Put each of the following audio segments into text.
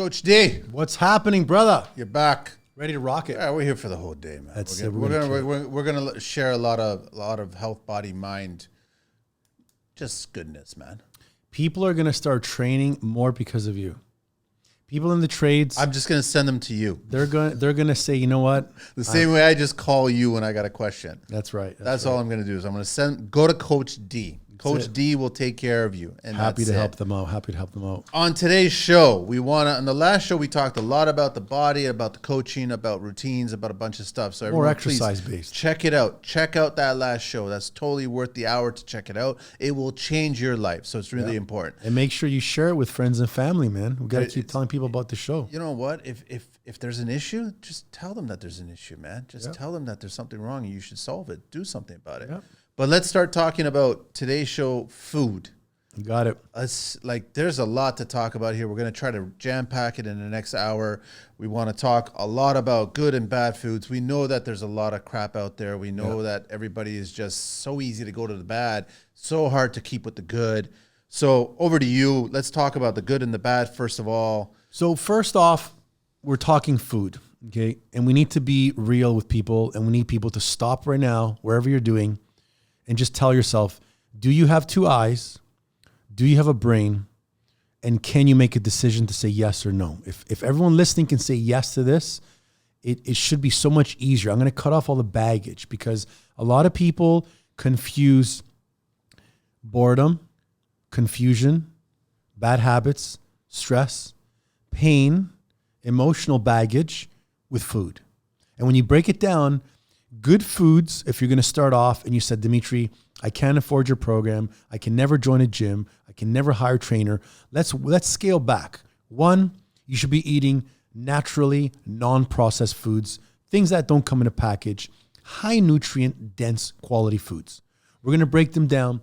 Coach D. What's happening, brother? You're back. Ready to rock it? Yeah, we're here for the whole day, man. That's We're gonna share a lot of health, body, mind, just goodness, man. People are gonna start training more because of you. People in the trades, I'm just gonna send them to you. They're gonna say, you know what? The same way I just call you when I got a question. That's right. That's all I'm gonna do is I'm gonna go to Coach D. Coach D will take care of you. And happy to help them out. On today's show, on the last show, we talked a lot about the body, about the coaching, about routines, about a bunch of stuff. So more exercise based. Check it out. Check out that last show. That's totally worth the hour to check it out. It will change your life. So it's really important. And make sure you share it with friends and family, man. We got to keep telling people about the show. You know what? If there's an issue, just tell them that there's an issue, man. Just tell them that there's something wrong and you should solve it. Do something about it. Yep. But let's start talking about today's show, food. You got it. There's a lot to talk about here. We're going to try to jam pack it in the next hour. We want to talk a lot about good and bad foods. We know that there's a lot of crap out there. We know that everybody is just so easy to go to the bad, so hard to keep with the good. So over to you. Let's talk about the good and the bad first of all. So first off, we're talking food, okay? And we need to be real with people, and we need people to stop right now, wherever you're doing, and just tell yourself, do you have two eyes? Do you have a brain? And can you make a decision to say yes or no? If everyone listening can say yes to this, it should be so much easier. I'm going to cut off all the baggage because a lot of people confuse boredom, confusion, bad habits, stress, pain, emotional baggage with food. And when you break it down, good foods, if you're going to start off and you said, Dimitri, I can't afford your program. I can never join a gym. I can never hire a trainer. Let's scale back. One, you should be eating naturally non-processed foods, things that don't come in a package, high nutrient, dense quality foods. We're going to break them down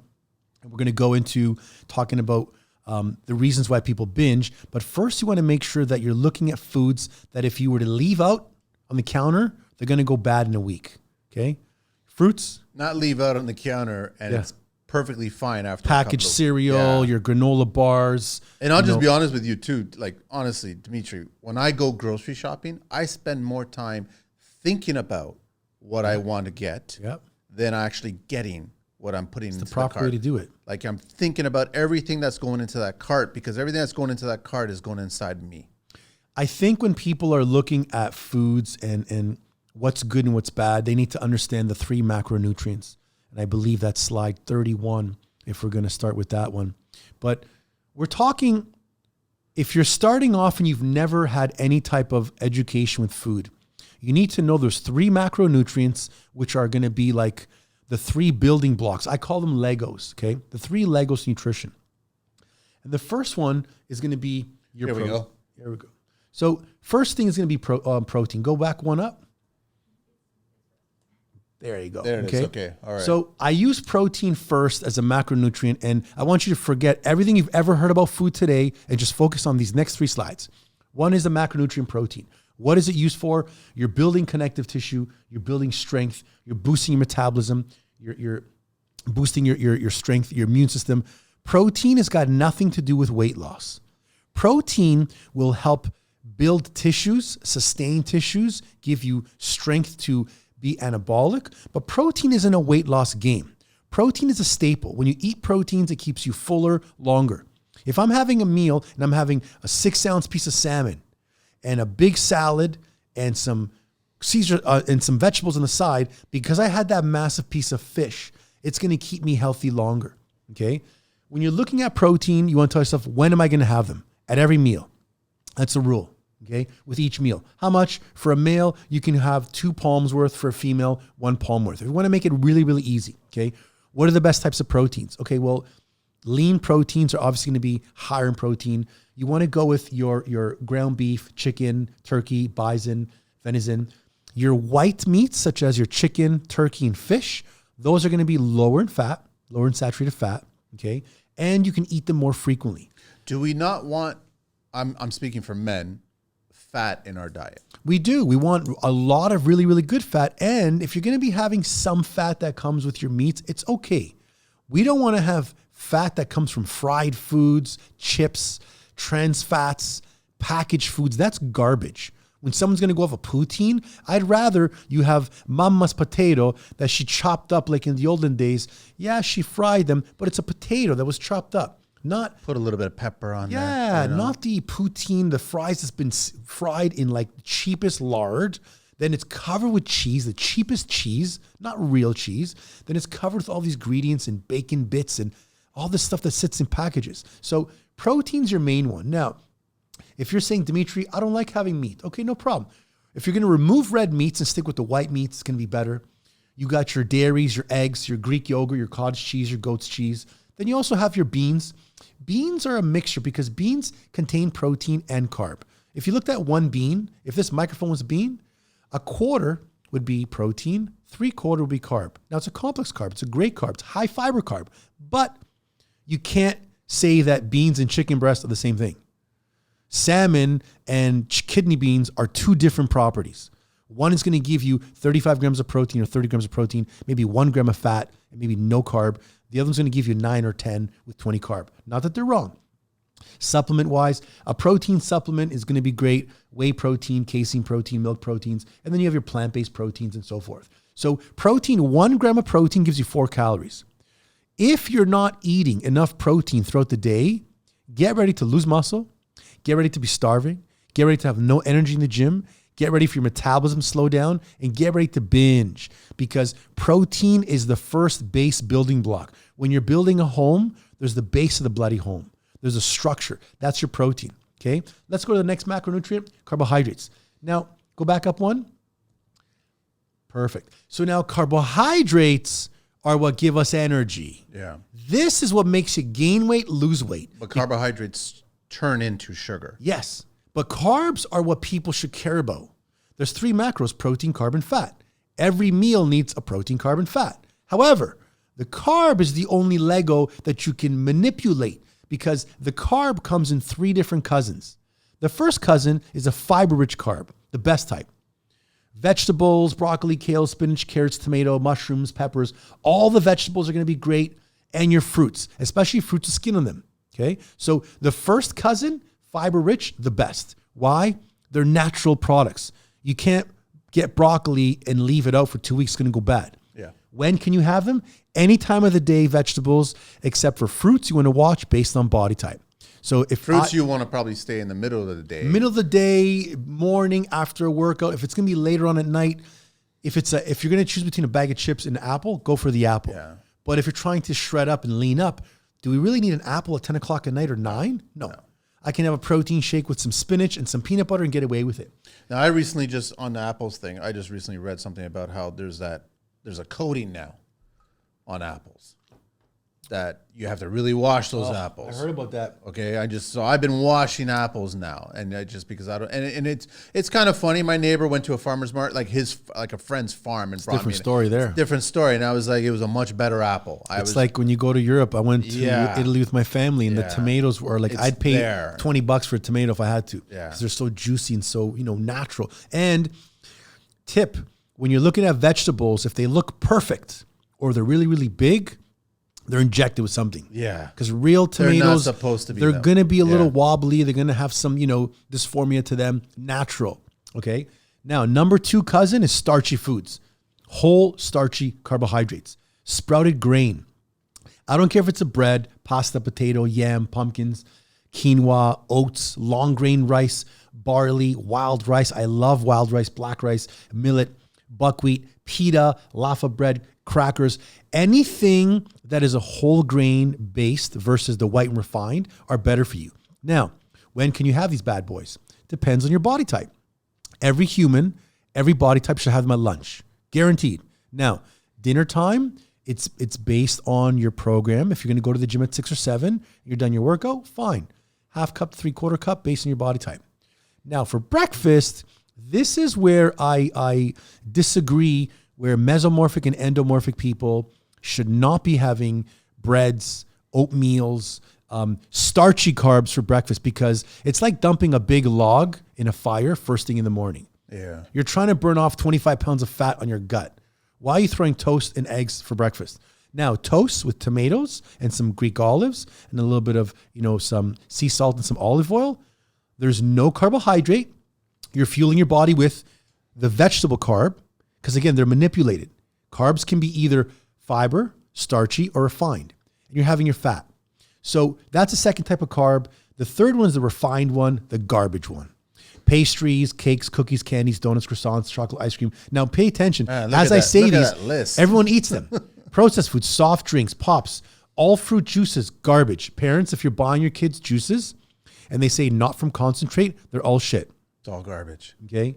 and we're going to go into talking about the reasons why people binge. But first, you want to make sure that you're looking at foods that if you were to leave out on the counter, they're going to go bad in a week, okay? Fruits. Not leave out on the counter and it's perfectly fine after packaged cereal, your granola bars. And I'll just be honest with you too. Like, honestly, Dimitri, when I go grocery shopping, I spend more time thinking about what I want to get than actually getting what I'm putting into the cart. It's the proper way to do it. Like, I'm thinking about everything that's going into that cart because everything that's going into that cart is going inside me. I think when people are looking at foods and what's good and what's bad, they need to understand the 3 macronutrients. And I believe that's slide 31, if we're going to start with that one. But we're talking, if you're starting off and you've never had any type of education with food, you need to know there's 3 macronutrients, which are going to be like the 3 building blocks. I call them Legos, okay? The 3 Legos nutrition. And the first one is going to be your protein. Here we go. So first thing is going to be protein. Go back one up. There you go. There it is. Okay. All right. So I use protein first as a macronutrient, and I want you to forget everything you've ever heard about food today and just focus on these next 3 slides. One is the macronutrient protein. What is it used for? You're building connective tissue. You're building strength. You're boosting your metabolism. You're boosting your strength, your immune system. Protein has got nothing to do with weight loss. Protein will help build tissues, sustain tissues, give you strength to be anabolic, but protein isn't a weight loss game. Protein is a staple. When you eat proteins, it keeps you fuller longer. If I'm having a meal and I'm having a 6-ounce piece of salmon and a big salad and some Caesar and some vegetables on the side, because I had that massive piece of fish, it's going to keep me healthy longer. Okay. When you're looking at protein, you want to tell yourself, when am I going to have them? At every meal. That's a rule. Okay, with each meal. How much? For a male, you can have 2 palms worth. For a female, 1 palm worth. If you want to make it really, really easy, okay, what are the best types of proteins? Okay, well, lean proteins are obviously going to be higher in protein. You want to go with your ground beef, chicken, turkey, bison, venison. Your white meats, such as your chicken, turkey, and fish, those are going to be lower in fat, lower in saturated fat, okay, and you can eat them more frequently. Do we not want, I'm speaking for men, fat in our diet? We do. We want a lot of really, really good fat. And if you're going to be having some fat that comes with your meats, it's okay. We don't want to have fat that comes from fried foods, chips, trans fats, packaged foods, that's garbage. When someone's going to go off a poutine, I'd rather you have mama's potato that she chopped up like in the olden days. Yeah, she fried them, but it's a potato that was chopped up. Not Put a little bit of pepper on there. Yeah, not the poutine, the fries that's been fried in like the cheapest lard. Then it's covered with cheese, the cheapest cheese, not real cheese. Then it's covered with all these ingredients and bacon bits and all this stuff that sits in packages. So protein's your main one. Now, if you're saying, Dimitri, I don't like having meat. Okay, no problem. If you're going to remove red meats and stick with the white meats, it's going to be better. You got your dairies, your eggs, your Greek yogurt, your cottage cheese, your goat's cheese. Then you also have your beans. Beans are a mixture because beans contain protein and carb. If you looked at one bean, if this microphone was a bean, a quarter would be protein, 3/4 would be carb. Now, it's a complex carb. It's a great carb. It's high fiber carb. But you can't say that beans and chicken breast are the same thing. Salmon and kidney beans are two different properties. One is going to give you 35 grams of protein or 30 grams of protein, maybe 1 gram of fat, and maybe no carb. The other one's going to give you 9 or 10 with 20 carb. Not that they're wrong. Supplement-wise, a protein supplement is going to be great. Whey protein, casein protein, milk proteins, and then you have your plant-based proteins and so forth. So protein, 1 gram of protein gives you 4 calories. If you're not eating enough protein throughout the day, get ready to lose muscle, get ready to be starving, get ready to have no energy in the gym, get ready for your metabolism to slow down, and get ready to binge because protein is the first base building block. When you're building a home, there's the base of the bloody home. There's a structure. That's your protein, okay? Let's go to the next macronutrient, carbohydrates. Now, go back up one. Perfect. So now carbohydrates are what give us energy. Yeah. This is what makes you gain weight, lose weight. But carbohydrates turn into sugar. Yes, but carbs are what people should care about. There's 3 macros, protein, carb, and fat. Every meal needs a protein, carb, and fat. However, the carb is the only Lego that you can manipulate because the carb comes in 3 different cousins. The first cousin is a fiber-rich carb, the best type. Vegetables, broccoli, kale, spinach, carrots, tomato, mushrooms, peppers, all the vegetables are going to be great, and your fruits, especially fruits with skin on them. Okay, so the first cousin, fiber-rich, the best. Why? They're natural products. You can't get broccoli and leave it out for 2 weeks. It's going to go bad. Yeah. When can you have them? Any time of the day, vegetables, except for fruits you want to watch based on body type. So if Fruits, you want to probably stay in the middle of the day. Middle of the day, morning, after a workout. If it's going to be later on at night, if you're going to choose between a bag of chips and an apple, go for the apple. Yeah. But if you're trying to shred up and lean up, do we really need an apple at 10 o'clock at night or 9? No. I can have a protein shake with some spinach and some peanut butter and get away with it. Now, I recently on the apples thing, I just recently read something about how there's a coating now on apples that you have to really wash those apples. I heard about that. Okay, I've been washing apples now, and because I don't, and it's kind of funny. My neighbor went to a farmer's market, like a friend's farm, and brought Different me story there. Different story, and I was like, it was a much better apple. It's like when you go to Europe. I went to Italy with my family, and the tomatoes were like I'd pay $20 for a tomato if I had to, because they're so juicy and so natural. And tip: when you're looking at vegetables, if they look perfect or they're really really big, they're injected with something. Yeah. Because real tomatoes, they're not supposed to be. They're going to be a little wobbly. They're going to have some, dysphoria to them. Natural. Okay. Now, number 2 cousin is starchy foods. Whole starchy carbohydrates. Sprouted grain. I don't care if it's a bread, pasta, potato, yam, pumpkins, quinoa, oats, long grain rice, barley, wild rice. I love wild rice, black rice, millet, buckwheat, pita, laffa bread, crackers. Anything that is a whole grain based versus the white and refined are better for you. Now, when can you have these bad boys? Depends on your body type. Every human, every body type should have them at lunch. Guaranteed. Now, dinner time, it's based on your program. If you're going to go to the gym at 6 or 7, you're done your workout, fine. Half cup, 3/4 cup based on your body type. Now, for breakfast, this is where I disagree, where mesomorphic and endomorphic people should not be having breads, oatmeals, starchy carbs for breakfast, because it's like dumping a big log in a fire first thing in the morning. Yeah. You're trying to burn off 25 pounds of fat on your gut. Why are you throwing toast and eggs for breakfast? Now, toast with tomatoes and some Greek olives and a little bit of, some sea salt and some olive oil. There's no carbohydrate. You're fueling your body with the vegetable carb because, again, they're manipulated. Carbs can be either fiber, starchy, or refined. And you're having your fat. So that's the second type of carb. The third one is the refined one, the garbage one. Pastries, cakes, cookies, candies, donuts, croissants, chocolate, ice cream. Now pay attention. As I say these, everyone eats them. Processed foods, soft drinks, pops, all fruit juices, garbage. Parents, if you're buying your kids juices and they say not from concentrate, they're all shit. It's all garbage. Okay.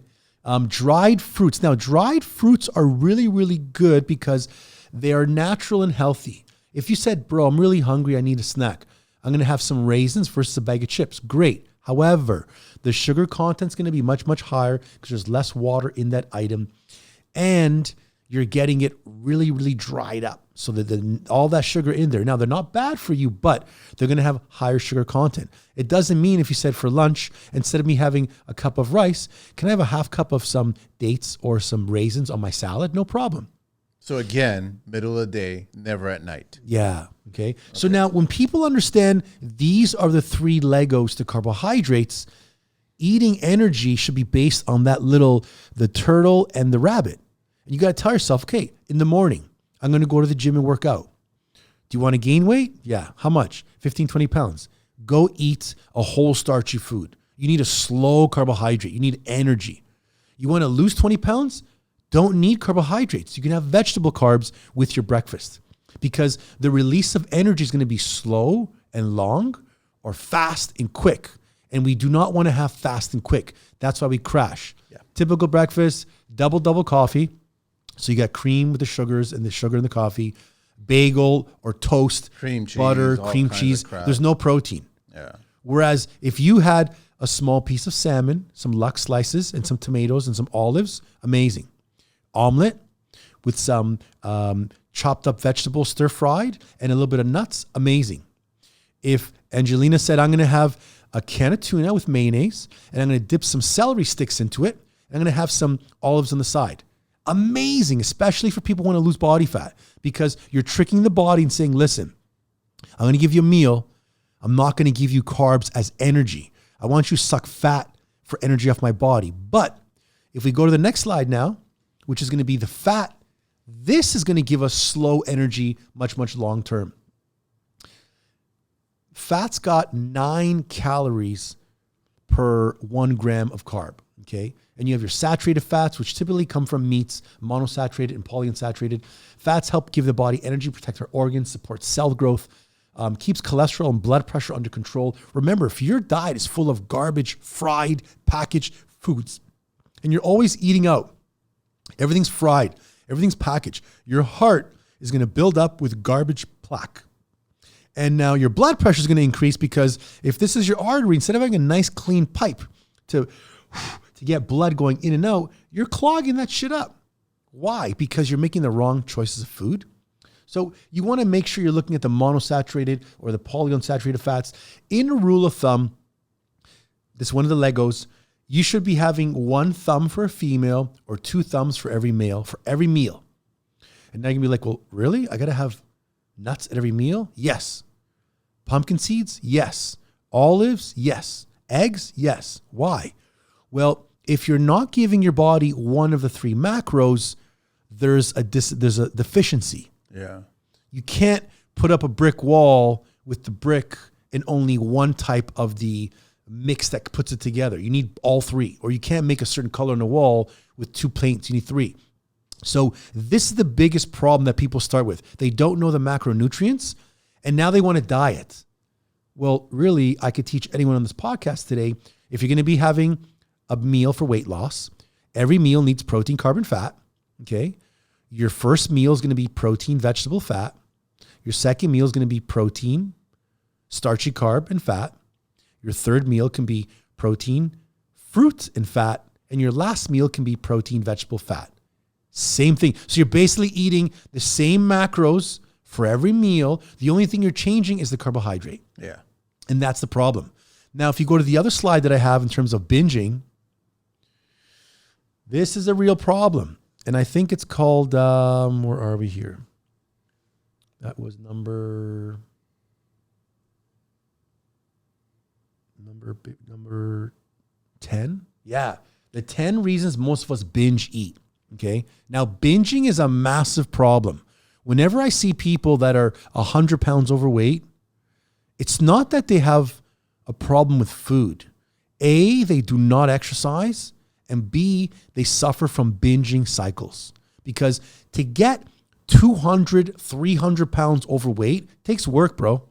Dried fruits. Now, dried fruits are really, really good because they are natural and healthy. If you said, bro, I'm really hungry, I need a snack, I'm going to have some raisins versus a bag of chips. Great. However, the sugar content's going to be much, much higher because there's less water in that item. And you're getting it really, really dried up. So that all that sugar in there. Now, they're not bad for you, but they're going to have higher sugar content. It doesn't mean if you said for lunch, instead of me having a cup of rice, can I have a half cup of some dates or some raisins on my salad? No problem. So again, middle of the day, never at night. Yeah. Okay. So now when people understand these are the three Legos to carbohydrates, eating energy should be based on the turtle and the rabbit. And you got to tell yourself, okay, in the morning, I'm going to go to the gym and work out. Do you want to gain weight? Yeah. How much? 15, 20 pounds. Go eat a whole starchy food. You need a slow carbohydrate. You need energy. You want to lose 20 pounds? Don't need carbohydrates. You can have vegetable carbs with your breakfast because the release of energy is going to be slow and long or fast and quick. And we do not want to have fast and quick. That's why we crash. Yeah. Typical breakfast, double coffee. So you got cream with the sugars and the sugar in the coffee, bagel or toast, cream cheese, butter, cream cheese. There's no protein. Yeah. Whereas if you had a small piece of salmon, some Lux slices and some tomatoes and some olives, amazing. Omelet with some chopped up vegetables stir fried and a little bit of nuts, amazing. If Angelina said, I'm going to have a can of tuna with mayonnaise and I'm going to dip some celery sticks into it and I'm going to have some olives on the side. Amazing, especially for people who want to lose body fat because you're tricking the body and saying, listen, I'm going to give you a meal. I'm not going to give you carbs as energy. I want you to suck fat for energy off my body. But if we go to the next slide now, which is going to be the fat, this is going to give us slow energy much, much long term. Fat's got 9 calories per 1 gram of carb, okay? And you have your saturated fats, which typically come from meats, monosaturated and polyunsaturated. Fats help give the body energy, protect our organs, support cell growth, keeps cholesterol and blood pressure under control. Remember, if your diet is full of garbage, fried, packaged foods, and you're always eating out, everything's fried, everything's packaged, your heart is going to build up with garbage plaque. And now your blood pressure is going to increase because if this is your artery, instead of having a nice clean pipe to get blood going in and out, you're clogging that shit up. Why? Because you're making the wrong choices of food. So you want to make sure you're looking at the monosaturated or the polyunsaturated fats. In a rule of thumb, this is one of the Legos, you should be having 1 thumb for a female or 2 thumbs for every male for every meal. And now you're going to be like, well, really? I got to have nuts at every meal? Yes. Pumpkin seeds? Yes. Olives? Yes. Eggs? Yes. Why? Well, if you're not giving your body one of the 3 macros, there's a deficiency. Yeah. You can't put up a brick wall with the brick and only one type of the mix that puts it together. You need all 3, or you can't make a certain color on the wall with 2 paints. You need 3. So this is the biggest problem that people start with. They don't know the macronutrients and now they want to diet. Well, really, I could teach anyone on this podcast today, if you're going to be having a meal for weight loss, every meal needs protein, carb, and fat. Okay. Your first meal is going to be protein, vegetable, fat. Your second meal is going to be protein, starchy, carb, and fat. Your third meal can be protein, fruit, and fat. And your last meal can be protein, vegetable, fat. Same thing. So you're basically eating the same macros for every meal. The only thing you're changing is the carbohydrate. Yeah. And that's the problem. Now, if you go to the other slide that I have in terms of binging, this is a real problem. And I think it's called, where are we here? That was number number 10. Yeah. The 10 reasons most of us binge eat. Okay. Now, binging is a massive problem. Whenever I see people that are 100 pounds overweight, it's not that they have a problem with food. A, they do not exercise. And B, they suffer from binging cycles. Because to get 200, 300 pounds overweight takes work, bro.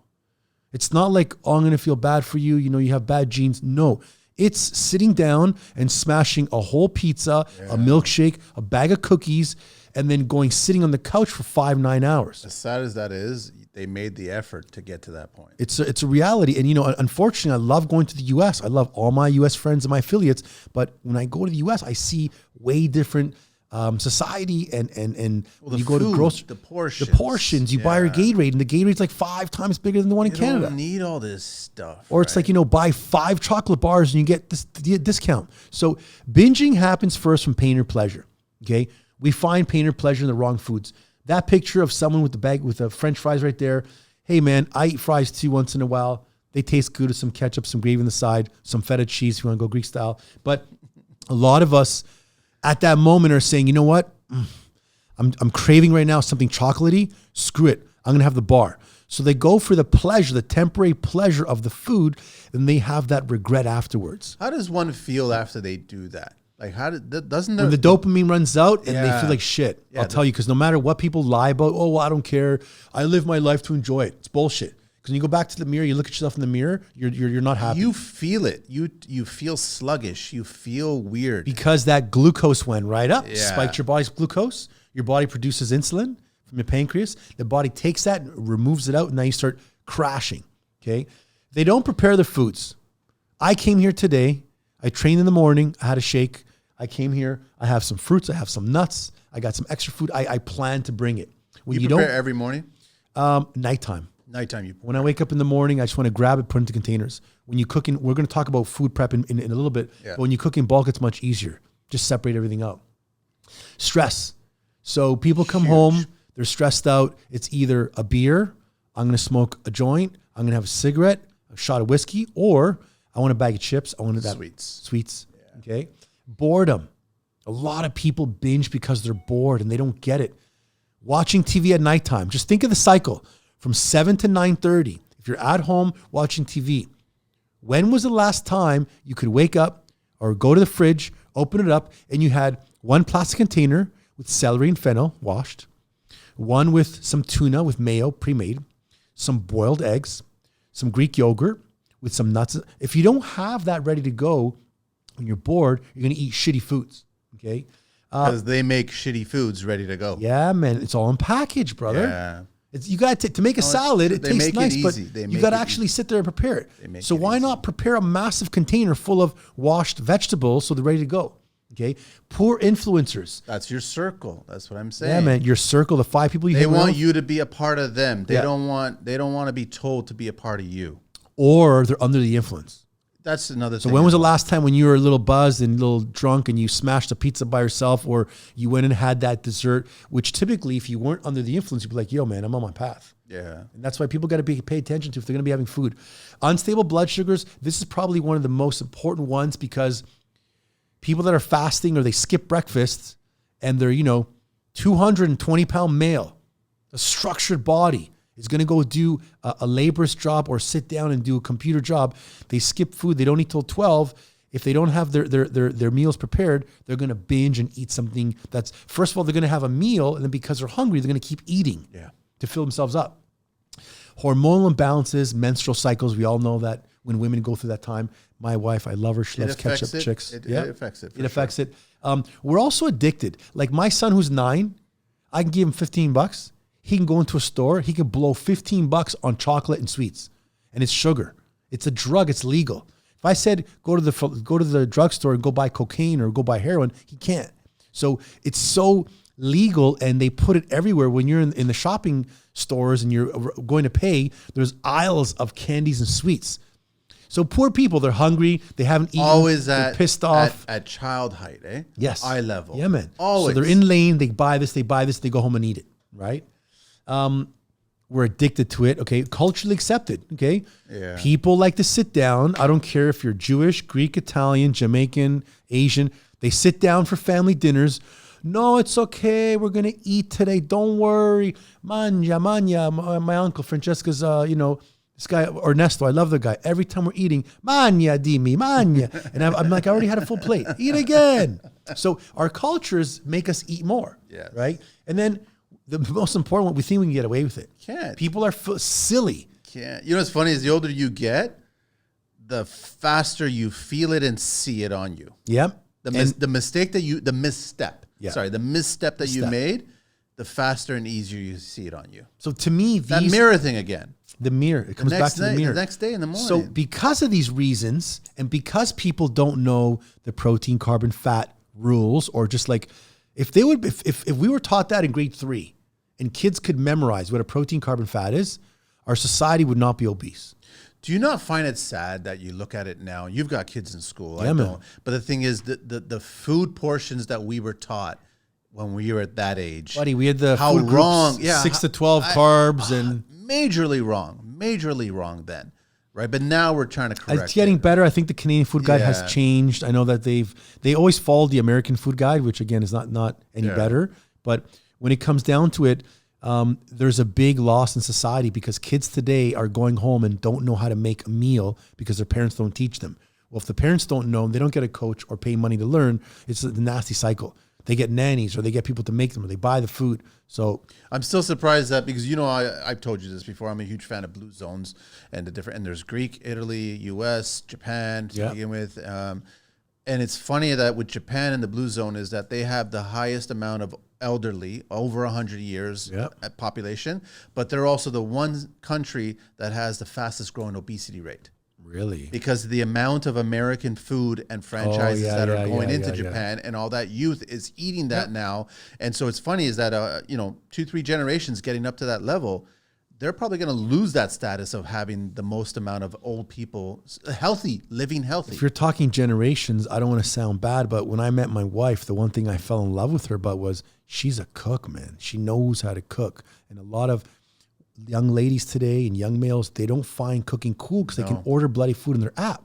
It's not like, oh, I'm going to feel bad for you. You know, you have bad genes. No, it's sitting down and smashing a whole pizza, a milkshake, a bag of cookies, and then sitting on the couch for 5-9 hours. As sad as that is, they made the effort to get to that point. It's a reality. And, you know, unfortunately, I love going to the U.S. I love all my U.S. friends and my affiliates. But when I go to the U.S., I see way different society and well, you go to grocery, the portions. You buy your Gatorade, and the Gatorade's like 5 times bigger than the one in Canada. You don't need all this stuff. Or it's like, you know, buy 5 chocolate bars and you get this discount. So binging happens first from pain or pleasure. Okay. We find pain or pleasure in the wrong foods. That picture of someone with the bag with the French fries right there. Hey man, I eat fries too once in a while. They taste good with some ketchup, some gravy on the side, some feta cheese if you want to go Greek style. But a lot of us at that moment are saying, you know what? I'm craving right now something chocolatey. Screw it. I'm going to have the bar. So they go for the pleasure, the temporary pleasure of the food, and they have that regret afterwards. How does one feel after they do that? Like, doesn't when the dopamine runs out and they feel like shit? I'll tell you, because no matter what people lie about, oh, well, I don't care. I live my life to enjoy it. It's bullshit. Because when you go back to the mirror, you look at yourself in the mirror, you're not happy. You feel it. You feel sluggish. You feel weird. Because that glucose went right up, spiked your body's glucose. Your body produces insulin from your pancreas. The body takes that, removes it out, and now you start crashing. Okay? They don't prepare the foods. I came here today. I trained in the morning. I had a shake. I came here. I have some fruits. I have some nuts. I got some extra food. I plan to bring it. When you prepare every morning? Nighttime. Nighttime. When I wake up in the morning, I just want to grab it, put it into containers. When you cook we're going to talk about food prep in a little bit. Yeah. But when you cook in bulk, it's much easier. Just separate everything out. Stress. So people come home, they're stressed out. It's either a beer, I'm going to smoke a joint, I'm going to have a cigarette, a shot of whiskey, or I want a bag of chips. I want that sweets. Yeah. Okay. Boredom. A lot of people binge because they're bored and they don't get it. Watching TV at nighttime. Just think of the cycle from 7 to 9:30. If you're at home watching TV, when was the last time you could wake up or go to the fridge, open it up, and you had one plastic container with celery and fennel washed, one with some tuna with mayo pre-made, some boiled eggs, some Greek yogurt with some nuts. If you don't have that ready to go, when you're bored, you're going to eat shitty foods, okay? Because they make shitty foods ready to go. Yeah, man. It's all in package, brother. Yeah. You got to make a salad, it tastes nice, but you got to actually sit there and prepare it. So why not prepare a massive container full of washed vegetables so they're ready to go? Okay. Poor influencers. That's your circle. That's what I'm saying. Yeah, man. Your circle, the 5 people you hang around. They want you to be a part of them. They don't want to be told to be a part of you. Or they're under the influence. That's another thing. So when was the last time when you were a little buzzed and a little drunk and you smashed a pizza by yourself, or you went and had that dessert, which typically if you weren't under the influence, you'd be like, yo, man, I'm on my path. Yeah. And that's why people got to pay attention to if they're going to be having food. Unstable blood sugars, this is probably one of the most important ones because people that are fasting or they skip breakfast and they're, 220-pound male, a structured body, is going to go do a laborious job or sit down and do a computer job. They skip food. They don't eat till 12. If they don't have their meals prepared, they're going to binge and eat something that's, first of all, they're going to have a meal. And then because they're hungry, they're going to keep eating to fill themselves up. Hormonal imbalances, menstrual cycles. We all know that when women go through that time. My wife, I love her. She loves ketchup chicks. It affects it. It affects it. We're also addicted. Like my son who's 9, I can give him $15. He can go into a store. He can blow $15 on chocolate and sweets, and it's sugar. It's a drug. It's legal. If I said go to the drugstore and go buy cocaine or go buy heroin, he can't. So it's so legal, and they put it everywhere. When you're in the shopping stores and you're going to pay, there's aisles of candies and sweets. So poor people, they're hungry. They haven't eaten. Always they're pissed off. At child height, eh? Yes. Eye level. Yeah, man. Always. So they're in lane. They buy this. They go home and eat it. Right. we're addicted to it. Okay. Culturally accepted. Okay. Yeah. People like to sit down. I don't care if you're Jewish, Greek, Italian, Jamaican, Asian. They sit down for family dinners. No, it's okay. We're going to eat today. Don't worry. Manja. My uncle Francesca's, this guy, Ernesto, I love the guy. Every time we're eating, manja, Dimi, manja. And I'm like, I already had a full plate. Eat again. So our cultures make us eat more, right? And then the most important one, we think we can get away with it. Can't. People are silly. Can't. You know what's funny is the older you get, the faster you feel it and see it on you. Yep. The misstep that you made, the faster and easier you see it on you. So to me, that mirror thing again. The mirror. It comes back to the mirror. The next day in the morning. So because of these reasons, and because people don't know the protein, carb, and fat rules, or just like if we were taught that in grade 3 and kids could memorize what a protein, carb, and fat is, our society would not be obese. Do you not find it sad that you look at it now? You've got kids in school. Yeah, I don't. man. But the thing is, the food portions that we were taught when we were at that age. Buddy, we had the how food wrong. groups, Yeah, 6 to 12 carbs and majorly wrong then, right? But now we're trying to correct. It's getting better. I think the Canadian Food Guide has changed. I know that they always followed the American Food Guide, which again is not any better. But when it comes down to it, there's a big loss in society because kids today are going home and don't know how to make a meal because their parents don't teach them. Well, if the parents don't know, they don't get a coach or pay money to learn. It's a nasty cycle. They get nannies or they get people to make them or they buy the food. So I'm still surprised that because, I've told you this before, I'm a huge fan of blue zones and there's Greek, Italy, US, Japan to begin with. And it's funny that with Japan and the blue zone is that they have the highest amount of elderly, over 100 years population, but they're also the one country that has the fastest growing obesity rate. Really? Because the amount of American food and franchises that are going into Japan and all that youth is eating that now. And so it's funny is that, 2-3 generations getting up to that level, they're probably going to lose that status of having the most amount of old people living healthy. If you're talking generations, I don't want to sound bad, but when I met my wife, the one thing I fell in love with her about was she's a cook, man. She knows how to cook. And a lot of young ladies today and young males, they don't find cooking cool because they can order bloody food in their app.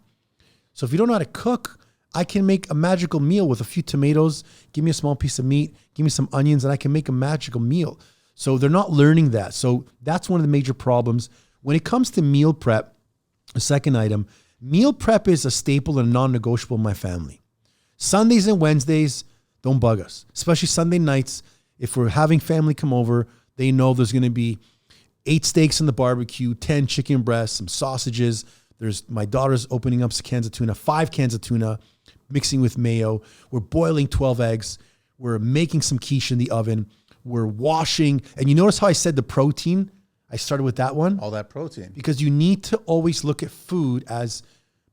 So if you don't know how to cook, I can make a magical meal with a few tomatoes, give me a small piece of meat, give me some onions, and I can make a magical meal. So they're not learning that. So that's one of the major problems. When it comes to meal prep, the second item, meal prep is a staple and non-negotiable in my family. Sundays and Wednesdays, don't bug us, especially Sunday nights. If we're having family come over, they know there's going to be 8 steaks in the barbecue, 10 chicken breasts, some sausages. There's my daughter's opening up some cans of tuna, 5 cans of tuna, mixing with mayo. We're boiling 12 eggs. We're making some quiche in the oven. We're washing. And you notice how I said the protein? I started with that one. All that protein. Because you need to always look at food as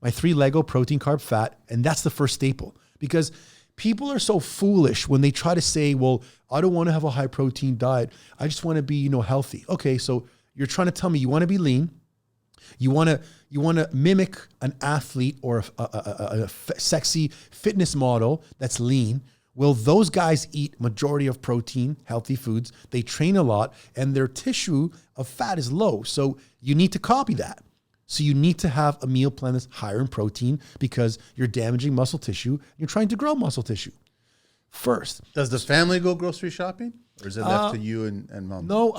my 3 Lego, protein, carb, fat. And that's the first staple. Because people are so foolish when they try to say, well, I don't want to have a high protein diet. I just want to be, healthy. Okay, so you're trying to tell me you want to be lean. You want to mimic an athlete or a sexy fitness model that's lean. Well, those guys eat majority of protein, healthy foods. They train a lot and their tissue of fat is low. So you need to copy that. So you need to have a meal plan that's higher in protein because you're damaging muscle tissue. You're trying to grow muscle tissue. First. Does the family go grocery shopping? Or is it left to you and mom? No,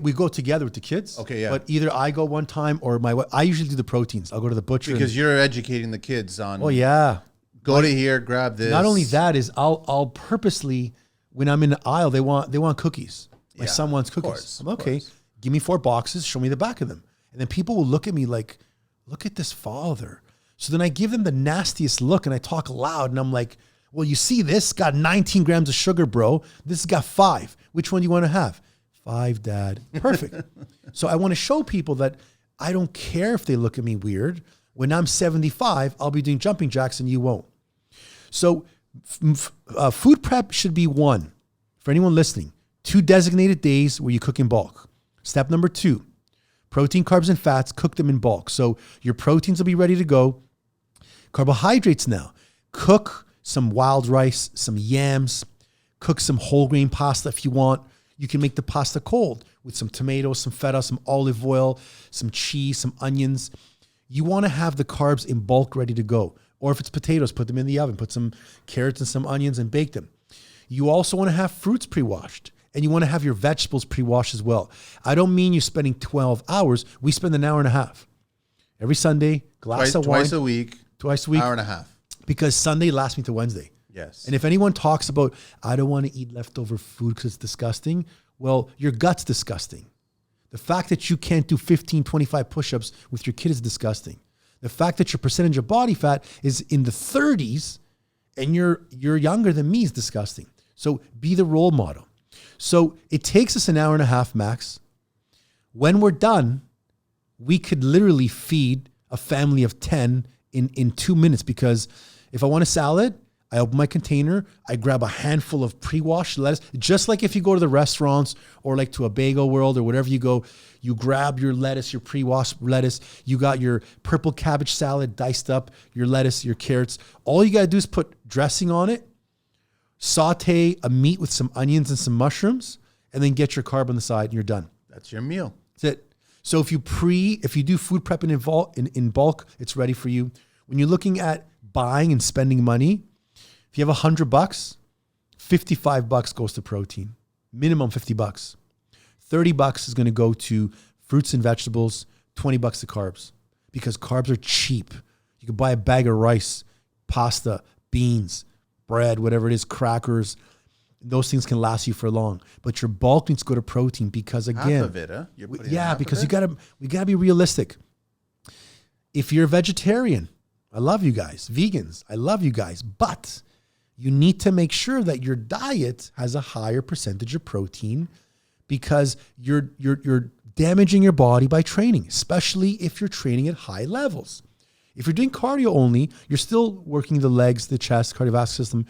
we go together with the kids. Okay, yeah. But either I go one time or I usually do the proteins. I'll go to the butcher. Because you're educating the kids on. Oh, yeah. Go to here, grab this. Not only that is I'll purposely, when I'm in the aisle, they want cookies. My son wants cookies. I'm okay. Give me 4 boxes. Show me the back of them. And then people will look at me like, look at this father. So then I give them the nastiest look and I talk loud and I'm like, well, you see this got 19 grams of sugar, bro. This has got 5. Which one do you want to have? 5, Dad. Perfect. So I want to show people that I don't care if they look at me weird. When I'm 75, I'll be doing jumping jacks and you won't. So food prep should be 1, for anyone listening, 2 designated days where you cook in bulk. Step number 2, protein, carbs, and fats, cook them in bulk. So your proteins will be ready to go. Carbohydrates now, cook some wild rice, some yams, cook some whole grain pasta if you want. You can make the pasta cold. with some tomatoes, some feta, some olive oil, some cheese, some onions. You want to have the carbs in bulk ready to go. Or if it's potatoes, put them in the oven, put some carrots and some onions and bake them. You also want to have fruits pre-washed, and you want to have your vegetables pre-washed as well. I don't mean you're spending 12 hours. We spend an hour and a half. Every Sunday, glass of wine. Twice a week. Hour and a half. Because Sunday lasts me to Wednesday. Yes. And if anyone talks about, I don't want to eat leftover food because it's disgusting, well, your gut's disgusting. The fact that you can't do 15, 25 push-ups with your kid is disgusting. The fact that your percentage of body fat is in the 30s and you're younger than me is disgusting. So be the role model. So it takes us an hour and a half max. When we're done, we could literally feed a family of 10 in 2 minutes, because if I want a salad, I open my container, I grab a handful of pre-washed lettuce, just like if you go to the restaurants or like to a bagel world or whatever you go, you grab your lettuce, your pre-washed lettuce, you got your purple cabbage salad diced up, your lettuce, your carrots. All you got to do is put dressing on it, saute a meat with some onions and some mushrooms, and then get your carb on the side and you're done. That's your meal. That's it. So if you do food prep in bulk, it's ready for you. When you're looking at buying and spending money, if you have $100, $55 goes to protein, minimum $50. $30 is going to go to fruits and vegetables, $20 to carbs, because carbs are cheap. You can buy a bag of rice, pasta, beans, bread, whatever it is, crackers. Those things can last you for long, but your bulk needs to go to protein, because again, half of it, huh? Because we gotta be realistic. If you're a vegetarian, I love you guys. Vegans, I love you guys, but you need to make sure that your diet has a higher percentage of protein, because you're damaging your body by training, especially if you're training at high levels. If you're doing cardio only, you're still working the legs, the chest, cardiovascular system.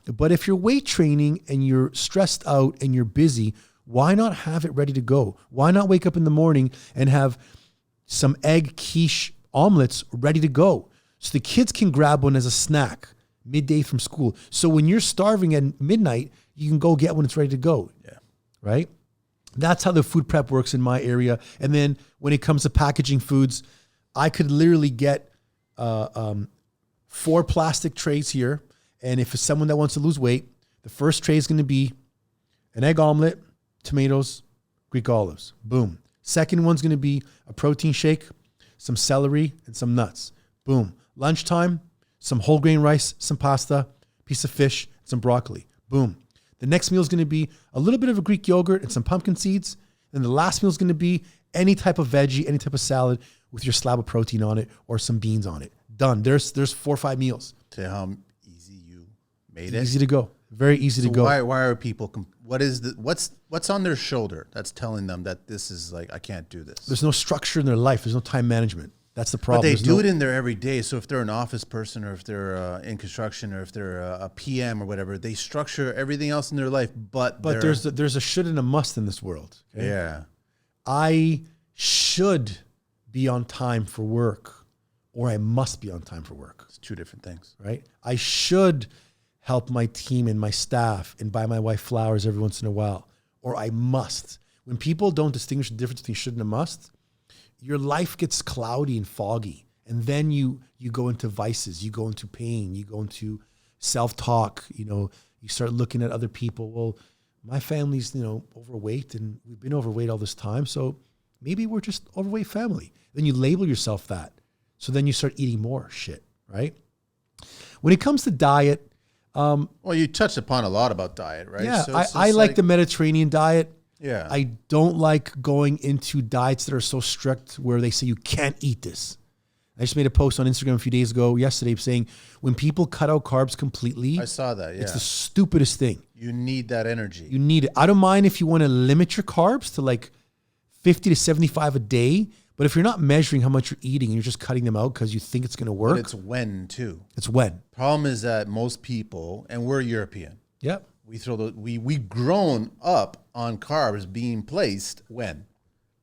But if you're weight training and you're stressed out and you're busy, why not have it ready to go? Why not wake up in the morning and have some egg quiche omelets ready to go, so the kids can grab one as a snack midday from school? So when you're starving at midnight, you can go get one that's ready to go. Yeah. Right? That's how the food prep works in my area. And then when it comes to packaging foods, I could literally get 4 plastic trays here. And if it's someone that wants to lose weight, the first tray is going to be an egg omelet, tomatoes, Greek olives. Boom. Second one's going to be a protein shake, some celery, and some nuts. Boom. Lunchtime, some whole grain rice, some pasta, piece of fish, some broccoli. Boom. The next meal is going to be a little bit of a Greek yogurt and some pumpkin seeds. And the last meal is going to be any type of veggie, any type of salad with your slab of protein on it or some beans on it. Done. There's 4 or 5 meals. To how easy you made it. Easy to go. Very easy to go. Why are people? What's on their shoulder that's telling them that this is like, I can't do this? There's no structure in their life. There's no time management. That's the problem. But they do it in there every day. So if they're an office person, or if they're in construction, or if they're a PM or whatever, they structure everything else in their life. But there's a should and a must in this world. Okay? Yeah. I should be on time for work, or I must be on time for work. It's 2 different things, right? I should help my team and my staff and buy my wife flowers every once in a while, or I must. When people don't distinguish the difference between should and a must, your life gets cloudy and foggy. And then you go into vices, you go into pain, you go into self-talk, you start looking at other people. Well, my family's, overweight, and we've been overweight all this time. So maybe we're just overweight family. Then you label yourself that. So then you start eating more shit, right? When it comes to diet, well, you touched upon a lot about diet, right? Yeah, So I like the Mediterranean diet. Yeah. I don't like going into diets that are so strict where they say you can't eat this. I just made a post on Instagram a few days ago, yesterday, saying when people cut out carbs completely, I saw that. Yeah. It's the stupidest thing. You need that energy. You need it. I don't mind if you want to limit your carbs to like 50 to 75 a day, but if you're not measuring how much you're eating and you're just cutting them out because you think it's going to work. But it's when too. It's when. Problem is that most people, and we're European. Yep. We've grown up on carbs being placed when?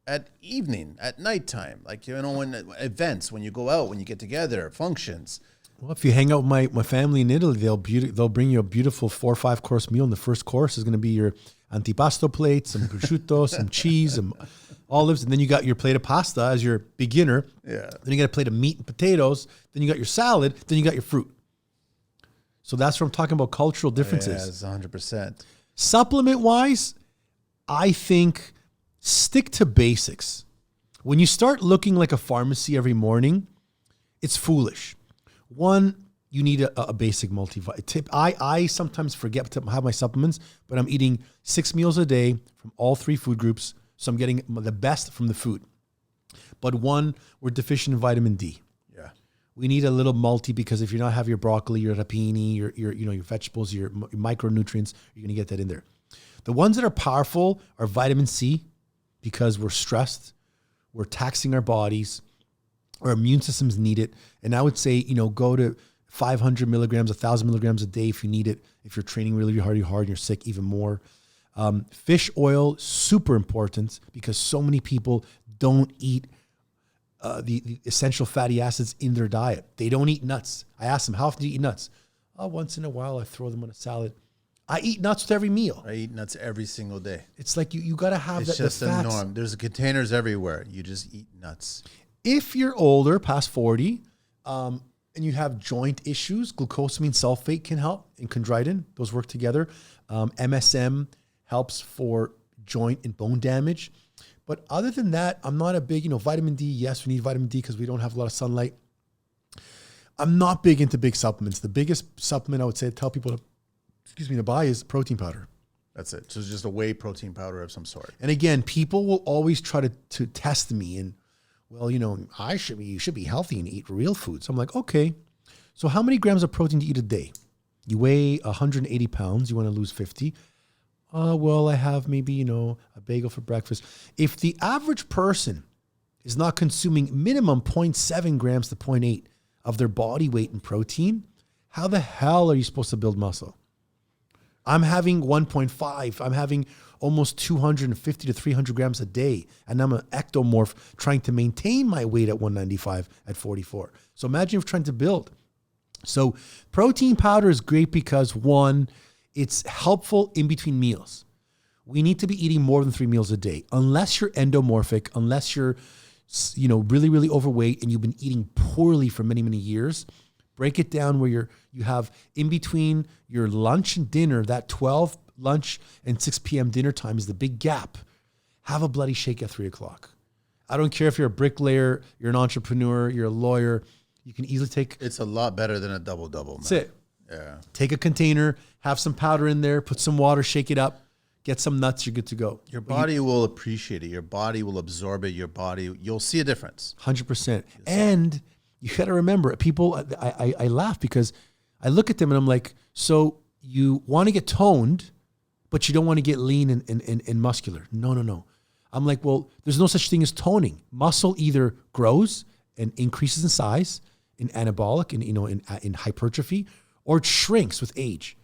At evening, at nighttime, like, when events, when you go out, when you get together, functions. Well, if you hang out with my family in Italy, they'll bring you a beautiful 4 or 5 course meal, and the first course is going to be your antipasto plate, some prosciutto, some cheese, some olives, and then you got your plate of pasta as your beginner. Yeah. Then you got a plate of meat and potatoes. Then you got your salad. Then you got your fruit. So that's what I'm talking about, cultural differences. Yeah, it's 100%. Supplement-wise, I think stick to basics. When you start looking like a pharmacy every morning, it's foolish. One, you need a basic multivitamin. I sometimes forget to have my supplements, but I'm eating 6 meals a day from all 3 food groups, so I'm getting the best from the food. But one, we're deficient in vitamin D. Yeah. We need a little multi, because if you're not having your broccoli, your rapini, your vegetables, your micronutrients, you're going to get that in there. The ones that are powerful are vitamin C, because we're stressed, we're taxing our bodies, our immune systems need it. And I would say, go to 500 milligrams, 1,000 milligrams a day if you need it. If you're training really hard and you're sick, even more. Fish oil, super important, because so many people don't eat the essential fatty acids in their diet. They don't eat nuts. I ask them, how often do you eat nuts? Oh, once in a while I throw them on a salad. I eat nuts with every meal. I eat nuts every single day. It's like you got to have it's that. It's just the a fats. norm. There's containers everywhere. You just eat nuts. If you're older, past 40, and you have joint issues, glucosamine sulfate can help, and chondroitin, those work together. MSM helps for joint and bone damage. But other than that, I'm not a big, vitamin D. Yes, we need vitamin D because we don't have a lot of sunlight. I'm not big into big supplements. The biggest supplement I would say tell people to buy is protein powder. That's it. So it's just a whey protein powder of some sort. And again, people will always try to test me and, well, you should be healthy and eat real food. So I'm like, okay, so how many grams of protein do you eat a day? You weigh 180 pounds. You want to lose 50. Well, I have maybe, a bagel for breakfast. If the average person is not consuming minimum 0.7 grams to 0.8 of their body weight in protein, how the hell are you supposed to build muscle? I'm having 1.5. I'm having almost 250 to 300 grams a day. And I'm an ectomorph trying to maintain my weight at 195 at 44. So imagine if you're trying to build. So protein powder is great because, one, it's helpful in between meals. We need to be eating more than 3 meals a day. Unless you're endomorphic, unless you're, really, really overweight and you've been eating poorly for many, many years, break it down where you have in between your lunch and dinner, that 12 lunch and 6 p.m. dinner time is the big gap. Have a bloody shake at 3 o'clock. I don't care if you're a bricklayer, you're an entrepreneur, you're a lawyer. You can easily take... It's a lot better than a double-double. That's it. Yeah. Take a container, have some powder in there, put some water, shake it up, get some nuts, you're good to go. Your body will appreciate it. Your body will absorb it. You'll see a difference. 100%. And you got to remember, people, I laugh because I look at them and I'm like, so you want to get toned, but you don't want to get lean and muscular. No. I'm like, well, there's no such thing as toning. Muscle either grows and increases in size, in anabolic, in hypertrophy, or it shrinks with age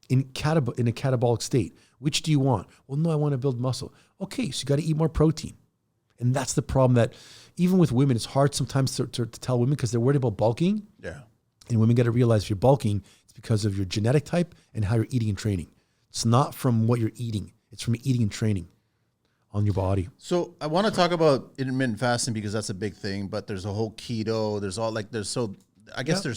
in a catabolic state. Which do you want? Well, no, I want to build muscle. Okay, so you got to eat more protein. And that's the problem that even with women, it's hard sometimes to tell women because they're worried about bulking. Yeah. And women got to realize if you're bulking, it's because of your genetic type and how you're eating and training. It's not from what you're eating. It's from eating and training on your body. So I want to talk about intermittent fasting because that's a big thing, but there's a whole keto. There's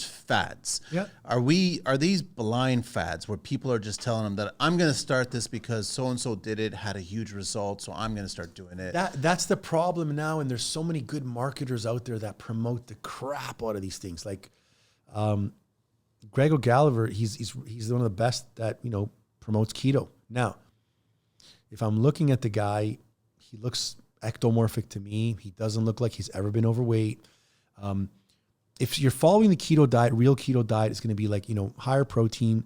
fads. Yeah. Are these blind fads where people are just telling them that I'm going to start this because so-and-so did it, had a huge result, so I'm going to start doing it? That's the problem now. And there's so many good marketers out there that promote the crap out of these things. Like Greg O'Gallagher, he's one of the best that, promotes keto. Now, if I'm looking at the guy, he looks ectomorphic to me. He doesn't look like he's ever been overweight. If you're following the keto diet, real keto diet is going to be like, higher protein,